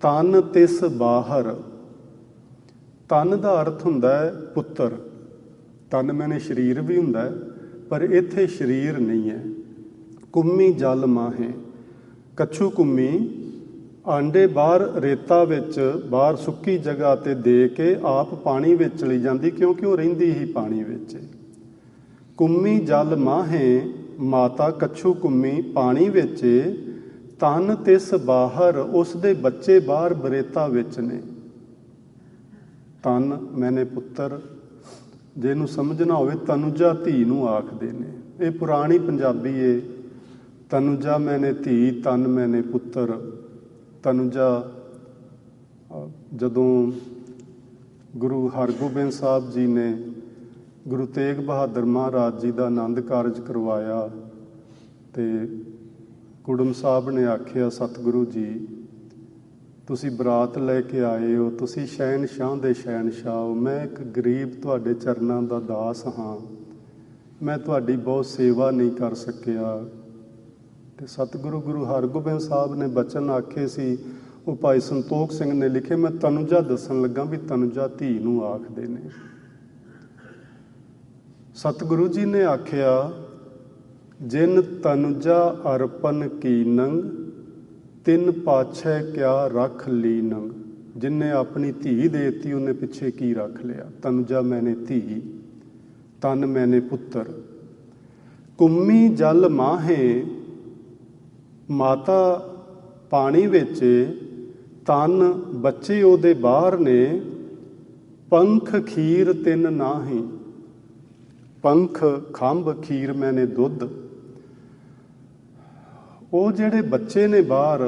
ਤਨ ਤਿਸ ਬਾਹਰ। ਤਨ ਦਾ ਅਰਥ ਹੁੰਦਾ ਹੈ ਪੁੱਤਰ। ਤਨ ਮੈਨੇ ਸਰੀਰ ਵੀ ਹੁੰਦਾ ਹੈ, ਪਰ ਇੱਥੇ ਸਰੀਰ ਨਹੀਂ ਹੈ। ਕੁੰਮੀ ਜਲ ਮਾਹੇ, ਕੱਛੂ ਕੁੰਮੀ ਆਂਡੇ ਬਾਹਰ ਰੇਤਾ ਵਿੱਚ, ਬਾਹਰ ਸੁੱਕੀ ਜਗ੍ਹਾ ਤੇ ਦੇ ਕੇ ਆਪ ਪਾਣੀ ਵਿੱਚ ਚਲੀ ਜਾਂਦੀ, ਕਿਉਂਕਿ ਉਹ ਰਹਿੰਦੀ ਹੀ ਪਾਣੀ ਵਿੱਚ। ਕੁੰਮੀ ਜਲ ਮਾਹੇ, ਮਾਤਾ ਕੱਛੂ ਕੁੰਮੀ ਪਾਣੀ ਵਿੱਚ, ਤਨ ਤਿਸ ਬਾਹਰ, ਉਸ ਦੇ ਬੱਚੇ ਬਾਹਰ ਬਰੇਤਾ ਵਿੱਚ ਨੇ। ਤਨ ਮੈਨੇ ਪੁੱਤਰ, ਜੇ ਇਹਨੂੰ ਸਮਝਣਾ ਹੋਵੇ ਤਨੁਜਾ ਧੀ ਨੂੰ ਆਖਦੇ ਨੇ। ਇਹ ਪੁਰਾਣੀ ਪੰਜਾਬੀ ਏ। ਤਨੁਜਾ ਮੈਨੇ ਧੀ, ਤਨ ਮੈਨੇ ਪੁੱਤਰ। ਤਨੁਜਾ, ਜਦੋਂ ਗੁਰੂ ਹਰਗੋਬਿੰਦ ਸਾਹਿਬ ਜੀ ਨੇ ਗੁਰੂ ਤੇਗ ਬਹਾਦਰ ਮਹਾਰਾਜ ਜੀ ਦਾ ਆਨੰਦ ਕਾਰਜ ਕਰਵਾਇਆ ਤੇ ਕੁੜਮ ਸਾਹਿਬ ਨੇ ਆਖਿਆ, ਸਤਿਗੁਰੂ ਜੀ ਤੁਸੀਂ ਬਰਾਤ ਲੈ ਕੇ ਆਏ ਹੋ, ਤੁਸੀਂ ਸ਼ਹਿਨਸ਼ਾਹ ਦੇ ਸ਼ਹਿਨਸ਼ਾਹ ਹੋ, ਮੈਂ ਇੱਕ ਗਰੀਬ ਤੁਹਾਡੇ ਚਰਨਾਂ ਦਾ ਦਾਸ ਹਾਂ, ਮੈਂ ਤੁਹਾਡੀ ਬਹੁਤ ਸੇਵਾ ਨਹੀਂ ਕਰ ਸਕਿਆ। ਤੇ ਸਤਿਗੁਰੂ ਗੁਰੂ ਹਰਗੋਬਿੰਦ ਸਾਹਿਬ ਨੇ ਬਚਨ ਆਖੇ ਸੀ, ਉਹ ਭਾਈ ਸੰਤੋਖ ਸਿੰਘ ਨੇ ਲਿਖੇ, ਮੈਂ ਤਨੁਜਾ ਦੱਸਣ ਲੱਗਾ ਵੀ ਤਨੁਜਾ ਧੀ ਨੂੰ ਆਖਦੇ ਨੇ। ਸਤਿਗੁਰੂ ਜੀ ਨੇ ਆਖਿਆ, ਜਿਨ ਤਨੁਜਾ ਅਰਪਨ ਕੀਨੰਗ, ਤਿੰਨ ਪਾਛੈ ਕਿਆ ਰੱਖ ਲੀਨੰਗ। ਜਿਨਨੇ ਆਪਣੀ ਧੀ ਦੇਤੀ, ਉਹਨੇ ਪਿੱਛੇ ਕੀ ਰੱਖ ਲਿਆ। ਤਨੁਜਾ ਮੈਨੇ ਧੀ, ਤਨ ਮੈਨੇ ਪੁੱਤਰ। ਕੁੰਮੀ ਜਲ ਮਾਹੇ, ਮਾਤਾ ਪਾਣੀ ਵਿੱਚ, ਤਨ ਬੱਚੇ ਉਹਦੇ ਬਾਹਰ ਨੇ, ਪੰਖ ਖੀਰ ਤਿੰਨ ਨਾਹੀ। ਪੰਖ ਖੰਭ, ਖੀਰ ਮੈਨੇ ਦੁੱਧ। ਉਹ ਜਿਹੜੇ ਬੱਚੇ ਨੇ ਬਾਹਰ,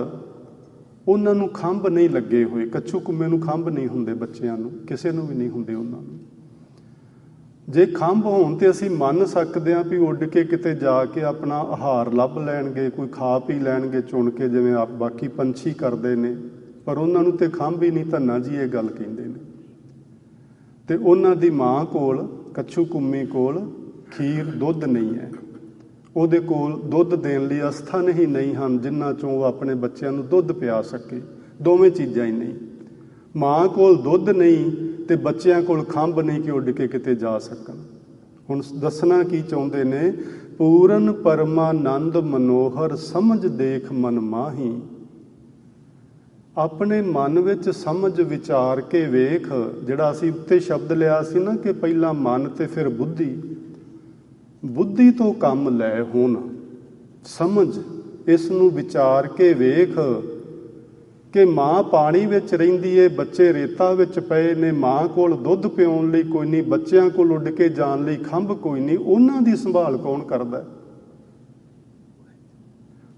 ਉਹਨਾਂ ਨੂੰ ਖੰਭ ਨਹੀਂ ਲੱਗੇ ਹੋਏ। ਕੱਛੂ ਕੁੰਮੇ ਨੂੰ ਖੰਭ ਨਹੀਂ ਹੁੰਦੇ, ਬੱਚਿਆਂ ਨੂੰ ਕਿਸੇ ਨੂੰ ਵੀ ਨਹੀਂ ਹੁੰਦੇ ਉਹਨਾਂ ਨੂੰ। ਜੇ ਖੰਭ ਹੋਣ ਤੇ ਅਸੀਂ ਮੰਨ ਸਕਦੇ ਹਾਂ ਵੀ ਉੱਡ ਕੇ ਕਿਤੇ ਜਾ ਕੇ ਆਪਣਾ ਆਹਾਰ ਲੱਭ ਲੈਣਗੇ, ਕੋਈ ਖਾ ਪੀ ਲੈਣਗੇ ਚੁਣ ਕੇ, ਜਿਵੇਂ ਆਪ ਬਾਕੀ ਪੰਛੀ ਕਰਦੇ ਨੇ। ਪਰ ਉਹਨਾਂ ਨੂੰ ਤੇ ਖੰਭ ਹੀ ਨਹੀਂ। ਧੰਨਾ ਜੀ ਇਹ ਗੱਲ ਕਹਿੰਦੇ ਨੇ। ਤੇ ਉਹਨਾਂ ਦੀ ਮਾਂ ਕੋਲ, ਕੱਛੂ ਕੁੰਮੀ ਕੋਲ ਖੀਰ ਦੁੱਧ ਨਹੀਂ ਹੈ। ਉਹਦੇ ਕੋਲ ਦੁੱਧ ਦੇਣ ਲਈ ਅਸਥਾਨ ਹੀ ਨਹੀਂ ਹਨ, ਜਿਨ੍ਹਾਂ ਚੋਂ ਉਹ ਆਪਣੇ ਬੱਚਿਆਂ ਨੂੰ ਦੁੱਧ ਪਿਆ ਸਕੇ। ਦੋਵੇਂ ਚੀਜ਼ਾਂ ਹੀ ਨਹੀਂ। ਮਾਂ ਕੋਲ ਦੁੱਧ ਨਹੀਂ ਤੇ ਬੱਚਿਆਂ ਕੋਲ ਖੰਭ ਨਹੀਂ ਕਿ ਉੱਡ ਕੇ ਕਿਤੇ ਜਾ ਸਕਣ। ਹੁਣ ਦੱਸਣਾ ਕੀ ਚਾਹੁੰਦੇ ਨੇ, ਪੂਰਨ ਪਰਮਾਨੰਦ ਮਨੋਹਰ ਸਮਝ ਦੇਖ ਮਨ ਮਾਹੀ। ਆਪਣੇ ਮਨ ਵਿੱਚ ਸਮਝ ਵਿਚਾਰ ਕੇ ਵੇਖ। ਜਿਹੜਾ ਅਸੀਂ ਉੱਤੇ ਸ਼ਬਦ ਲਿਆ ਸੀ ਨਾ ਕਿ ਪਹਿਲਾਂ ਮਨ ਤੇ ਫਿਰ ਬੁੱਧੀ, ਬੁੱਧੀ ਤੋਂ ਕੰਮ ਲੈ ਹੁਣ ਸਮਝ। ਇਸ ਨੂੰ ਵਿਚਾਰ ਕੇ ਵੇਖ ਕਿ ਮਾਂ ਪਾਣੀ ਵਿੱਚ ਰਹਿੰਦੀ ਏ, ਬੱਚੇ ਰੇਤਾ ਵਿੱਚ ਪਏ ਨੇ, ਮਾਂ ਕੋਲ ਦੁੱਧ ਪਿਉਣ ਲਈ ਕੋਈ ਨਹੀਂ, ਬੱਚਿਆਂ ਕੋਲ ਉੱਡ ਕੇ ਜਾਣ ਲਈ ਖੰਭ ਕੋਈ ਨਹੀਂ। ਉਹਨਾਂ ਦੀ ਸੰਭਾਲ ਕੌਣ ਕਰਦਾ?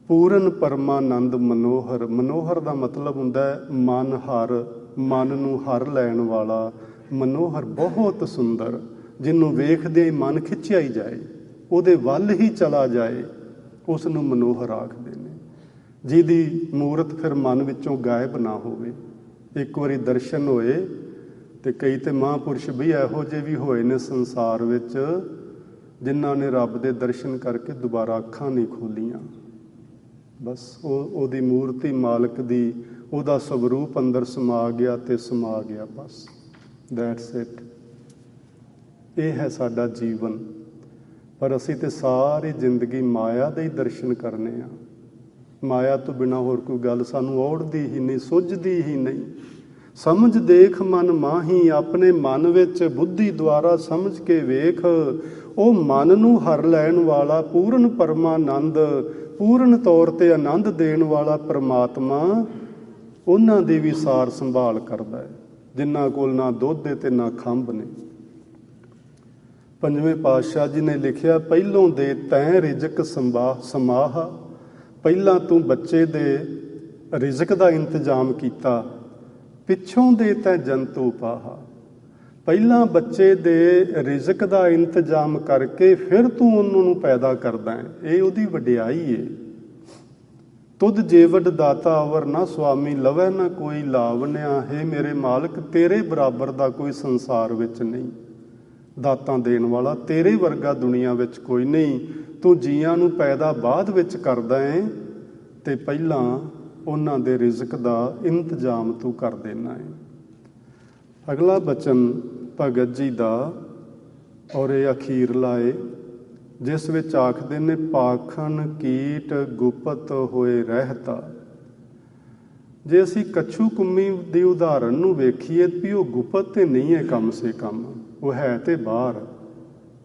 ਪੂਰਨ ਪਰਮਾਨੰਦ ਮਨੋਹਰ। ਮਨੋਹਰ ਦਾ ਮਤਲਬ ਹੁੰਦਾ ਹੈ ਮਨ ਹਰ, ਮਨ ਨੂੰ ਹਰ ਲੈਣ ਵਾਲਾ। ਮਨੋਹਰ ਬਹੁਤ ਸੁੰਦਰ, ਜਿਹਨੂੰ ਵੇਖਦੇ ਹੀ ਮਨ ਖਿੱਚਿਆ ਹੀ ਜਾਏ, ਉਹਦੇ ਵੱਲ ਹੀ ਚਲਾ ਜਾਏ, ਉਸ ਨੂੰ ਮਨੋਹਰ ਆਖਦੇ ਨੇ। ਜਿਹਦੀ ਮੂਰਤ ਫਿਰ ਮਨ ਵਿੱਚੋਂ ਗਾਇਬ ਨਾ ਹੋਵੇ। ਇੱਕ ਵਾਰੀ ਦਰਸ਼ਨ ਹੋਏ ਤੇ ਕਈ ਤੇ ਮਹਾਂਪੁਰਸ਼ ਵੀ ਇਹੋ ਜਿਹੇ ਵੀ ਹੋਏ ਨੇ ਸੰਸਾਰ ਵਿੱਚ, ਜਿਨ੍ਹਾਂ ਨੇ ਰੱਬ ਦੇ ਦਰਸ਼ਨ ਕਰਕੇ ਦੁਬਾਰਾ ਅੱਖਾਂ ਨਹੀਂ ਖੋਲੀਆਂ। ਬਸ ਉਹਦੀ ਮੂਰਤੀ ਮਾਲਕ ਦੀ, ਉਹਦਾ ਸਵਰੂਪ ਅੰਦਰ ਸਮਾ ਗਿਆ ਤੇ ਸਮਾ ਗਿਆ। ਬਸ ਦੈਟਸ ਇਟ। ਇਹ ਹੈ ਸਾਡਾ ਜੀਵਨ। ਪਰ ਅਸੀਂ ਤੇ ਸਾਰੀ ਜ਼ਿੰਦਗੀ ਮਾਇਆ ਦੇ ਹੀ ਦਰਸ਼ਨ ਕਰਨੇ ਆ। ਮਾਇਆ ਤੋਂ ਬਿਨਾਂ ਹੋਰ ਕੋਈ ਗੱਲ ਸਾਨੂੰ ਔੜਦੀ ਹੀ ਨਹੀਂ, ਸੁੱਝਦੀ ਹੀ ਨਹੀਂ। ਸਮਝ ਦੇਖ ਮਨ ਮਾਹੀ, ਆਪਣੇ ਮਨ ਵਿੱਚ ਬੁੱਧੀ ਦੁਆਰਾ ਸਮਝ ਕੇ ਵੇਖ। ਉਹ ਮਨ ਨੂੰ ਹਰ ਲੈਣ ਵਾਲਾ ਪੂਰਨ ਪਰਮਾਨੰਦ, ਪੂਰਨ ਤੌਰ ਤੇ ਆਨੰਦ ਦੇਣ ਵਾਲਾ ਪਰਮਾਤਮਾ ਉਹਨਾਂ ਦੀ ਵੀ ਸਾਰ ਸੰਭਾਲ ਕਰਦਾ ਹੈ, ਜਿਨ੍ਹਾਂ ਕੋਲ ਨਾ ਦੁੱਧ ਤੇ ਨਾ ਖੰਭ ਨੇ। ਪੰਜਵੇਂ ਪਾਤਸ਼ਾਹ ਜੀ ਨੇ ਲਿਖਿਆ, ਪਹਿਲੋਂ ਦੇ ਤੈਂ ਰਿਜ਼ਕ ਸਮਾਹ, ਪਹਿਲਾਂ ਤੂੰ ਬੱਚੇ ਦੇ ਰਿਜ਼ਕ ਦਾ ਇੰਤਜ਼ਾਮ ਕੀਤਾ, ਪਿੱਛੋਂ ਦੇ ਤੈਂ ਜੰਤੂ ਪਾਹਾ। ਪਹਿਲਾਂ ਬੱਚੇ ਦੇ ਰਿਜ਼ਕ ਦਾ ਇੰਤਜ਼ਾਮ ਕਰਕੇ ਫਿਰ ਤੂੰ ਉਹਨਾਂ ਨੂੰ ਪੈਦਾ ਕਰਦਾ ਹੈ, ਇਹ ਉਹਦੀ ਵਡਿਆਈ ਹੈ। ਤੁਧ ਜੇਵਡ ਦਾਤਾ ਅਵਰ ਨਾ ਸੁਆਮੀ, ਲਵੈ ਨਾ ਕੋਈ ਲਾਵਣਿਆ। ਹੈ ਮੇਰੇ ਮਾਲਕ, ਤੇਰੇ ਬਰਾਬਰ ਦਾ ਕੋਈ ਸੰਸਾਰ ਵਿੱਚ ਨਹੀਂ ਦਾਤਾਂ ਦੇਣ ਵਾਲਾ, ਤੇਰੇ ਵਰਗਾ ਦੁਨੀਆ ਵਿੱਚ ਕੋਈ ਨਹੀਂ। ਤੂੰ ਜੀਆਂ ਨੂੰ ਪੈਦਾ ਬਾਅਦ ਵਿੱਚ ਕਰਦਾ ਹੈ ਤੇ ਪਹਿਲਾਂ ਉਹਨਾਂ ਦੇ ਰਿਜ਼ਕ ਦਾ ਇੰਤਜ਼ਾਮ ਤੂੰ ਕਰ ਦੇਣਾ ਹੈ। ਅਗਲਾ ਬਚਨ ਭਗਤ ਜੀ ਦਾ ਔਰ ਇਹ ਅਖੀਰਲਾ ਏ, ਜਿਸ ਵਿੱਚ ਆਖਦੇ ਨੇ, ਪਾਖਣ ਕੀਟ ਗੁਪਤ ਹੋਏ ਰਹਿਤਾ। ਜੇ ਅਸੀਂ ਕੱਛੂ ਕੁੰਮੀ ਦੀ ਉਦਾਹਰਨ ਨੂੰ ਵੇਖੀਏ ਵੀ ਉਹ ਗੁਪਤ ਤੇ ਨਹੀਂ ਹੈ, ਕਮ ਸੇ ਕਮ ਉਹ ਹੈ ਤੇ ਬਾਹਰ।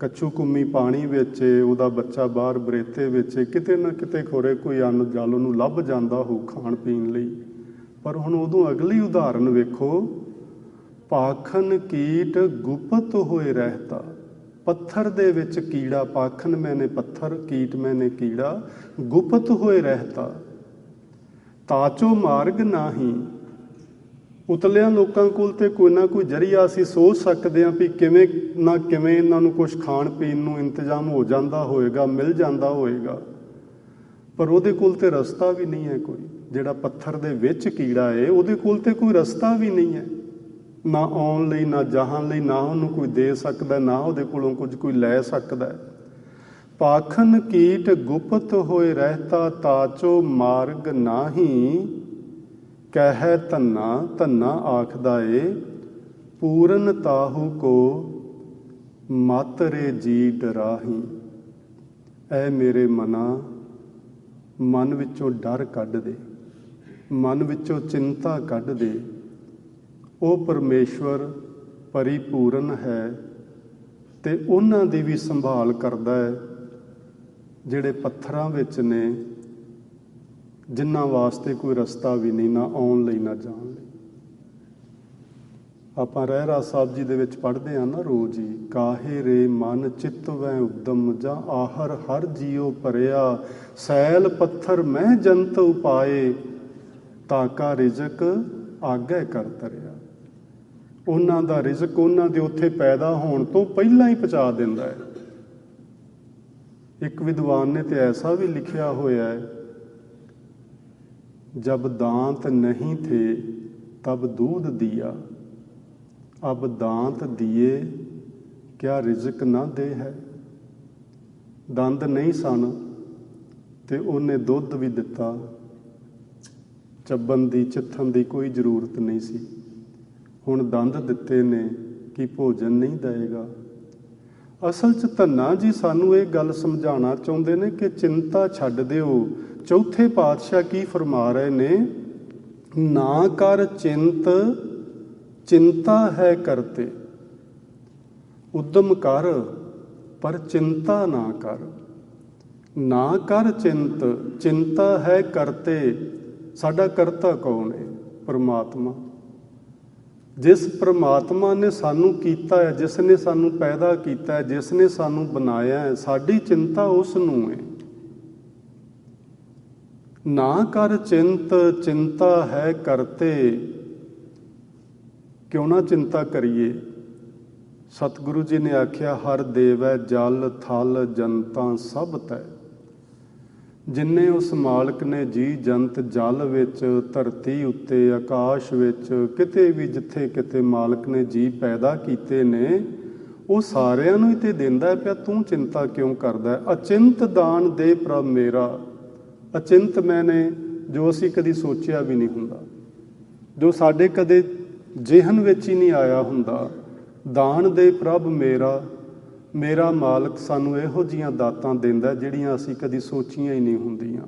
ਕੱਛੂ ਕੁੰਮੀ ਪਾਣੀ ਵਿੱਚ, ਉਹਦਾ ਬੱਚਾ ਬਾਹਰ ਬਰੇਤੇ ਵਿੱਚ, ਕਿਤੇ ਨਾ ਕਿਤੇ ਖੋਰੇ ਕੋਈ ਅੰਨ ਜਲ ਉਹਨੂੰ ਲੱਭ ਜਾਂਦਾ ਹੋ ਖਾਣ ਪੀਣ ਲਈ। ਪਰ ਹੁਣ ਉਦੋਂ ਅਗਲੀ ਉਦਾਹਰਨ ਵੇਖੋ, ਪਾਖਣ ਕੀਟ ਗੁਪਤ ਹੋਏ ਰਹਿਤਾ। ਪੱਥਰ ਦੇ ਵਿੱਚ ਕੀੜਾ, ਪਾਖਣ ਮੈਨੇ ਪੱਥਰ, ਕੀਟ ਮੈਨੇ ਕੀੜਾ, ਗੁਪਤ ਹੋਏ ਰਹਿਤਾ। ਤਾਚੋ ਮਾਰਗ ਨਾਹੀ, ਉਤਲਿਆਂ ਲੋਕਾਂ ਕੋਲ ਤੇ ਕੋਈ ਨਾ ਕੋਈ ਜ਼ਰੀਆ ਅਸੀਂ ਸੋਚ ਸਕਦੇ ਹਾਂ ਵੀ ਕਿਵੇਂ ਨਾ ਕਿਵੇਂ ਇਹਨਾਂ ਨੂੰ ਕੁਛ ਖਾਣ ਪੀਣ ਨੂੰ ਇੰਤਜ਼ਾਮ ਹੋ ਜਾਂਦਾ ਹੋਏਗਾ, ਮਿਲ ਜਾਂਦਾ ਹੋਏਗਾ, ਪਰ ਉਹਦੇ ਕੋਲ ਤੇ ਰਸਤਾ ਵੀ ਨਹੀਂ ਹੈ ਕੋਈ। ਜਿਹੜਾ ਪੱਥਰ ਦੇ ਵਿੱਚ ਕੀੜਾ ਹੈ ਉਹਦੇ ਕੋਲ ਤੇ ਕੋਈ ਰਸਤਾ ਵੀ ਨਹੀਂ ਹੈ, ਨਾ ਆਉਣ ਲਈ ਨਾ ਜਾਣ ਲਈ, ਨਾ ਉਹਨੂੰ ਕੋਈ ਦੇ ਸਕਦਾ, ਨਾ ਉਹਦੇ ਕੋਲੋਂ ਕੁਝ ਕੋਈ ਲੈ ਸਕਦਾ। ਪਾਖਣ ਕੀਟ ਗੁਪਤ ਹੋਏ ਰਹਿਤਾ, ਤਾਚੋ ਮਾਰਗ ਨਾਹੀ। ਕਹਿ ਧੰਨਾ, ਧੰਨਾ ਆਖਦਾ ਏ, ਪੂਰਨ ਤਾਹੂ ਕੋ ਮਤ ਰੇ ਜੀ ਡਰਾਹੀ। ਐ ਮੇਰੇ ਮਨਾ, ਮਨ ਵਿੱਚੋਂ ਡਰ ਕੱਢ ਦੇ, ਮਨ ਵਿੱਚੋਂ ਚਿੰਤਾ ਕੱਢ ਦੇ। ਉਹ ਪਰਮੇਸ਼ਵਰ ਪਰਿਪੂਰਨ ਹੈ ਤੇ ਉਹਨਾਂ ਦੀ ਵੀ ਸੰਭਾਲ ਕਰਦਾ ਹੈ ਜਿਹੜੇ ਪੱਥਰਾਂ ਵਿੱਚ ਨੇ, ਜਿਨ੍ਹਾਂ ਵਾਸਤੇ ਕੋਈ ਰਸਤਾ ਵੀ ਨਹੀਂ, ਨਾ ਆਉਣ ਲਈ ਨਾ ਜਾਣ ਲਈ। ਆਪਾਂ ਰਹਿਰਾਸ ਸਾਹਿਬ ਜੀ ਦੇ ਵਿੱਚ ਪੜ੍ਹਦੇ ਹਾਂ ਨਾ ਰੋਜ਼ ਹੀ, ਕਾਹੇ ਰੇ ਮਨ ਚਿੱਤ ਵੈ ਉਦਮ, ਜਾਂ ਆਹਰ ਹਰ ਜੀਉ ਭਰਿਆ। ਸੈਲ ਪੱਥਰ ਮੈਂ ਜੰਤ ਉਪਾਏ, ਤਾਕਾ ਰਿਜ਼ਕ ਆਗੇ ਕਰ ਤਰਿਆ। ਉਹਨਾਂ ਦਾ ਰਿਜ਼ਕ ਉਹਨਾਂ ਦੇ ਉੱਥੇ ਪੈਦਾ ਹੋਣ ਤੋਂ ਪਹਿਲਾਂ ਹੀ ਪਹੁੰਚਾ ਦਿੰਦਾ ਹੈ। ਇੱਕ ਵਿਦਵਾਨ ਨੇ ਤੇ ਐਸਾ ਵੀ ਲਿਖਿਆ ਹੋਇਆ ਹੈ, ਜਬ दांत नहीं थे तब दूध दिया, अब दांत दिए क्या रिजक ना दे है। ਦੰਦ ਨਹੀਂ ਸਨ ਤੇ ਉਹਨੇ ਦੁੱਧ ਵੀ ਦਿੱਤਾ, ਚੱਬਣ ਦੀ ਚਿੱਥਣ ਦੀ ਕੋਈ ਜ਼ਰੂਰਤ ਨਹੀਂ ਸੀ। ਹੁਣ ਦੰਦ ਦਿੱਤੇ ਨੇ ਕਿ ਭੋਜਨ ਨਹੀਂ ਦੇਵੇਗਾ। ਅਸਲ 'ਚ ਧੰਨਾ ਜੀ ਸਾਨੂੰ ਇਹ ਗੱਲ ਸਮਝਾਉਣਾ ਚਾਹੁੰਦੇ ਨੇ ਕਿ ਚਿੰਤਾ ਛੱਡ ਦਿਓ। ਚੌਥੇ ਪਾਤਸ਼ਾਹ ਕੀ ਫਰਮਾ ਰਹੇ ਨੇ, ਨਾ ਕਰ ਚਿੰਤ, ਚਿੰਤਾ ਹੈ ਕਰਤੇ। ਉਦਮ ਕਰ ਪਰ ਚਿੰਤਾ ਨਾ ਕਰ। ਨਾ ਕਰ ਚਿੰਤ, ਚਿੰਤਾ ਹੈ ਕਰਤੇ। ਸਾਡਾ ਕਰਤਾ ਕੌਣ ਹੈ? ਪਰਮਾਤਮਾ। ਜਿਸ ਪਰਮਾਤਮਾ ਨੇ ਸਾਨੂੰ ਕੀਤਾ ਹੈ, ਜਿਸ ਨੇ ਸਾਨੂੰ ਪੈਦਾ ਕੀਤਾ ਹੈ, ਜਿਸ ਨੇ ਸਾਨੂੰ ਬਣਾਇਆ ਹੈ, ਸਾਡੀ ਚਿੰਤਾ ਉਸ ਨੂੰ ਹੈ। ਨਾ ਕਰ ਚਿੰਤ, ਚਿੰਤਾ ਹੈ ਕਰਤੇ। ਕਿਉਂ ਨਾ ਚਿੰਤਾ ਕਰੀਏ? ਸਤਿਗੁਰੂ ਜੀ ਨੇ ਆਖਿਆ, ਹਰ ਦੇਵੈ ਜਲ ਥਲ ਜਨਤਾ ਸਭ ਤੈ। ਜਿੰਨੇ ਉਸ ਮਾਲਕ ਨੇ ਜੀ ਜੰਤ ਜਲ ਵਿੱਚ, ਧਰਤੀ ਉੱਤੇ, ਆਕਾਸ਼ ਵਿੱਚ, ਕਿਤੇ ਵੀ ਜਿੱਥੇ ਕਿਤੇ ਮਾਲਕ ਨੇ ਜੀ ਪੈਦਾ ਕੀਤੇ ਨੇ, ਉਹ ਸਾਰਿਆਂ ਨੂੰ ਹੀ ਤੇ ਦਿੰਦਾ ਪਿਆ। ਤੂੰ ਚਿੰਤਾ ਕਿਉਂ ਕਰਦਾ? ਅਚਿੰਤ ਦਾਨ ਦੇ ਪ੍ਰਭ ਮੇਰਾ। ਅਚਿੰਤ ਮੈਨੇ ਜੋ ਅਸੀਂ ਕਦੀ ਸੋਚਿਆ ਵੀ ਨਹੀਂ ਹੁੰਦਾ, ਜੋ ਸਾਡੇ ਕਦੇ ਜਿਹਨ ਵਿੱਚ ਹੀ ਨਹੀਂ ਆਇਆ ਹੁੰਦਾ। ਦਾਨ ਦੇ ਪ੍ਰਭ ਮੇਰਾ, ਮੇਰਾ ਮਾਲਕ ਸਾਨੂੰ ਇਹੋ ਜਿਹੀਆਂ ਦਾਤਾਂ ਦਿੰਦਾ ਜਿਹੜੀਆਂ ਅਸੀਂ ਕਦੀ ਸੋਚੀਆਂ ਹੀ ਨਹੀਂ ਹੁੰਦੀਆਂ।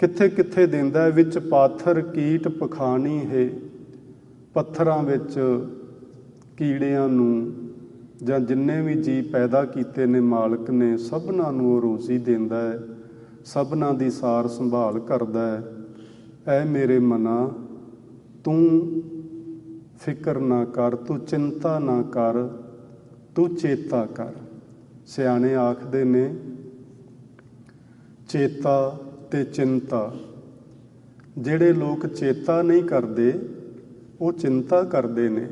ਕਿੱਥੇ ਕਿੱਥੇ ਦਿੰਦਾ, ਵਿੱਚ ਪਾਥਰ ਕੀਟ ਪਖਾਣੀ ਹੈ। ਪੱਥਰਾਂ ਵਿੱਚ ਕੀੜਿਆਂ ਨੂੰ ਜਾਂ ਜਿੰਨੇ ਵੀ ਜੀਅ ਪੈਦਾ ਕੀਤੇ ਨੇ ਮਾਲਕ ਨੇ, ਸਭਨਾਂ ਨੂੰ ਉਹ ਰੋਜ਼ੀ ਦਿੰਦਾ ਹੈ, ਸਭਨਾਂ ਦੀ ਸਾਰ ਸੰਭਾਲ ਕਰਦਾ ਹੈ। ਐ ਮੇਰੇ ਮਨਾ, ਤੂੰ ਫਿਕਰ ਨਾ ਕਰ, ਤੂੰ ਚਿੰਤਾ ਨਾ ਕਰ, ਤੂੰ ਚੇਤਾ ਕਰ। ਸਿਆਣੇ ਆਖਦੇ ਨੇ ਚੇਤਾ ਤੇ ਚਿੰਤਾ। ਜਿਹੜੇ ਲੋਕ ਚੇਤਾ ਨਹੀਂ ਕਰਦੇ ਉਹ ਚਿੰਤਾ ਕਰਦੇ ਨੇ,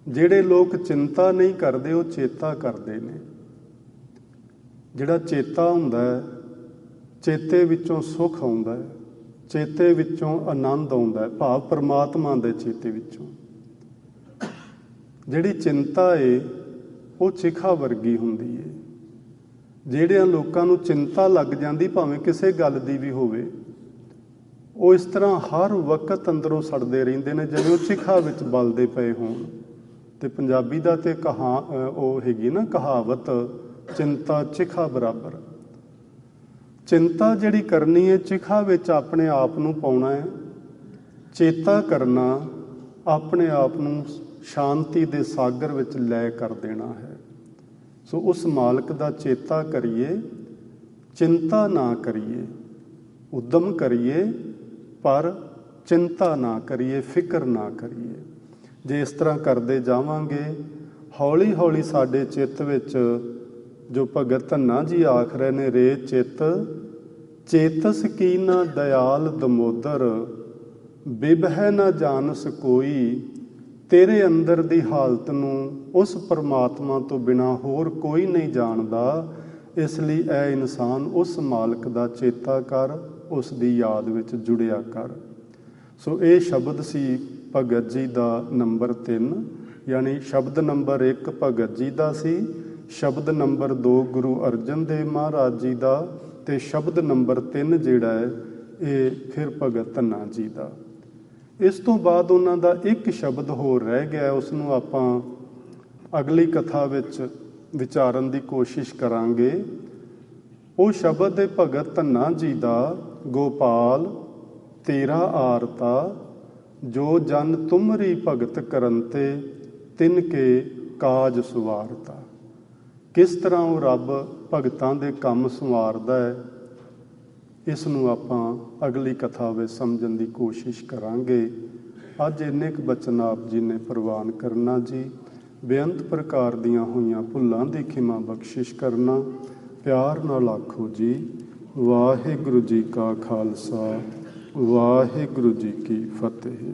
ਜਿਹੜੇ ਲੋਕ ਚਿੰਤਾ ਨਹੀਂ ਕਰਦੇ ਉਹ ਚੇਤਾ ਕਰਦੇ ਨੇ। ਜਿਹੜਾ ਚੇਤਾ ਹੁੰਦਾ ਹੈ, ਚੇਤੇ ਵਿੱਚੋਂ ਸੁੱਖ ਆਉਂਦਾ ਹੈ, ਚੇਤੇ ਵਿੱਚੋਂ ਆਨੰਦ ਆਉਂਦਾ ਹੈ, ਭਾਵ ਪਰਮਾਤਮਾ ਦੇ ਚੇਤੇ ਵਿੱਚੋਂ। ਜਿਹੜੀ ਚਿੰਤਾ ਏ ਉਹ ਚਿਖਾ ਵਰਗੀ ਹੁੰਦੀ ਏ। ਜਿਹੜਿਆਂ ਲੋਕਾਂ ਨੂੰ ਚਿੰਤਾ ਲੱਗ ਜਾਂਦੀ, ਭਾਵੇਂ ਕਿਸੇ ਗੱਲ ਦੀ ਵੀ ਹੋਵੇ, ਉਹ ਇਸ ਤਰ੍ਹਾਂ ਹਰ ਵਕਤ ਅੰਦਰੋਂ ਸੜਦੇ ਰਹਿੰਦੇ ਨੇ ਜਿਵੇਂ ਉਹ ਚਿਖਾ ਵਿੱਚ ਬਲਦੇ ਪਏ ਹੋਣ। ਤੇ ਪੰਜਾਬੀ ਦਾ ਤੇ ਉਹ ਹੈਗੀ ਨਾ ਕਹਾਵਤ, ਚਿੰਤਾ ਚਿਖਾ ਬਰਾਬਰ। ਚਿੰਤਾ ਜਿਹੜੀ ਕਰਨੀ ਹੈ, ਚਿਖਾ ਵਿੱਚ ਆਪਣੇ ਆਪ ਨੂੰ ਪਾਉਣਾ ਹੈ। ਚੇਤਾ ਕਰਨਾ ਆਪਣੇ ਆਪ ਨੂੰ ਸ਼ਾਂਤੀ ਦੇ ਸਾਗਰ ਵਿੱਚ ਲੈ ਕਰ ਦੇਣਾ ਹੈ। ਸੋ ਉਸ ਮਾਲਕ ਦਾ ਚੇਤਾ ਕਰੀਏ, ਚਿੰਤਾ ਨਾ ਕਰੀਏ, ਉਦਮ ਕਰੀਏ ਪਰ ਚਿੰਤਾ ਨਾ ਕਰੀਏ, ਫਿਕਰ ਨਾ ਕਰੀਏ। ਜੇ ਇਸ ਤਰ੍ਹਾਂ ਕਰਦੇ ਜਾਵਾਂਗੇ, ਹੌਲੀ ਹੌਲੀ ਸਾਡੇ ਚਿੱਤ ਵਿੱਚ, ਜੋ ਭਗਤ ਧੰਨਾ ਜੀ ਆਖ ਰਹੇ ਨੇ, ਰੇ ਚਿੱਤ ਚੇਤਸ ਕੀ ਨਾ ਦਇਆਲ ਦਮੋਦਰ, ਬਿਬਹਿ ਨਾ ਜਾਣਸ ਕੋਈ। ਤੇਰੇ ਅੰਦਰ ਦੀ ਹਾਲਤ ਨੂੰ ਉਸ ਪਰਮਾਤਮਾ ਤੋਂ ਬਿਨਾਂ ਹੋਰ ਕੋਈ ਨਹੀਂ ਜਾਣਦਾ। ਇਸ ਲਈ ਐ ਇਨਸਾਨ ਉਸ ਮਾਲਕ ਦਾ ਚੇਤਾ ਕਰ, ਉਸ ਦੀ ਯਾਦ ਵਿੱਚ ਜੁੜਿਆ ਕਰ। ਸੋ ਇਹ ਸ਼ਬਦ ਸੀ ਭਗਤ ਜੀ ਦਾ ਨੰਬਰ 3, ਯਾਨੀ ਸ਼ਬਦ ਨੰਬਰ 1 ਭਗਤ ਜੀ ਦਾ ਸੀ, ਸ਼ਬਦ ਨੰਬਰ 2 ਗੁਰੂ ਅਰਜਨ ਦੇਵ ਮਹਾਰਾਜ ਜੀ ਦਾ, ਤੇ ਸ਼ਬਦ ਨੰਬਰ 3 ਜਿਹੜਾ ਹੈ ਇਹ ਫਿਰ ਭਗਤ ਧੰਨਾ ਜੀ ਦਾ। ਇਸ ਤੋਂ ਬਾਅਦ ਉਹਨਾਂ ਦਾ ਇੱਕ ਸ਼ਬਦ ਹੋਰ ਰਹਿ ਗਿਆ, ਉਸ ਨੂੰ ਆਪਾਂ ਅਗਲੀ ਕਥਾ ਵਿੱਚ ਵਿਚਾਰਨ ਦੀ ਕੋਸ਼ਿਸ਼ ਕਰਾਂਗੇ। ਉਹ ਸ਼ਬਦ ਹੈ ਭਗਤ ਧੰਨਾ ਜੀ ਦਾ, ਗੋਪਾਲ ਤੇਰਾ ਆਰਤਾ, ਜੋ ਜਨ ਤੁਮਰੀ ਭਗਤ ਕਰੰਤੇ, ਤਿਨ ਕੇ ਕਾਜ ਸੁਵਾਰਤਾ। ਕਿਸ ਤਰ੍ਹਾਂ ਉਹ ਰੱਬ ਭਗਤਾਂ ਦੇ ਕੰਮ ਸੰਵਾਰਦਾ ਹੈ, ਇਸ ਨੂੰ ਆਪਾਂ ਅਗਲੀ ਕਥਾ ਵਿੱਚ ਸਮਝਣ ਦੀ ਕੋਸ਼ਿਸ਼ ਕਰਾਂਗੇ। ਅੱਜ ਇੰਨੇ ਕੁ ਬਚਨ ਆਪ ਜੀ ਨੇ ਪ੍ਰਵਾਨ ਕਰਨਾ ਜੀ। ਬੇਅੰਤ ਪ੍ਰਕਾਰ ਦੀਆਂ ਹੋਈਆਂ ਭੁੱਲਾਂ ਦੀ ਖਿਮਾ ਬਖਸ਼ਿਸ਼ ਕਰਨਾ। ਪਿਆਰ ਨਾਲ ਆਖੋ ਜੀ, ਵਾਹਿਗੁਰੂ ਜੀ ਕਾ ਖਾਲਸਾ, ਵਾਹਿਗੁਰੂ ਜੀ ਕੀ ਫਤਿਹ।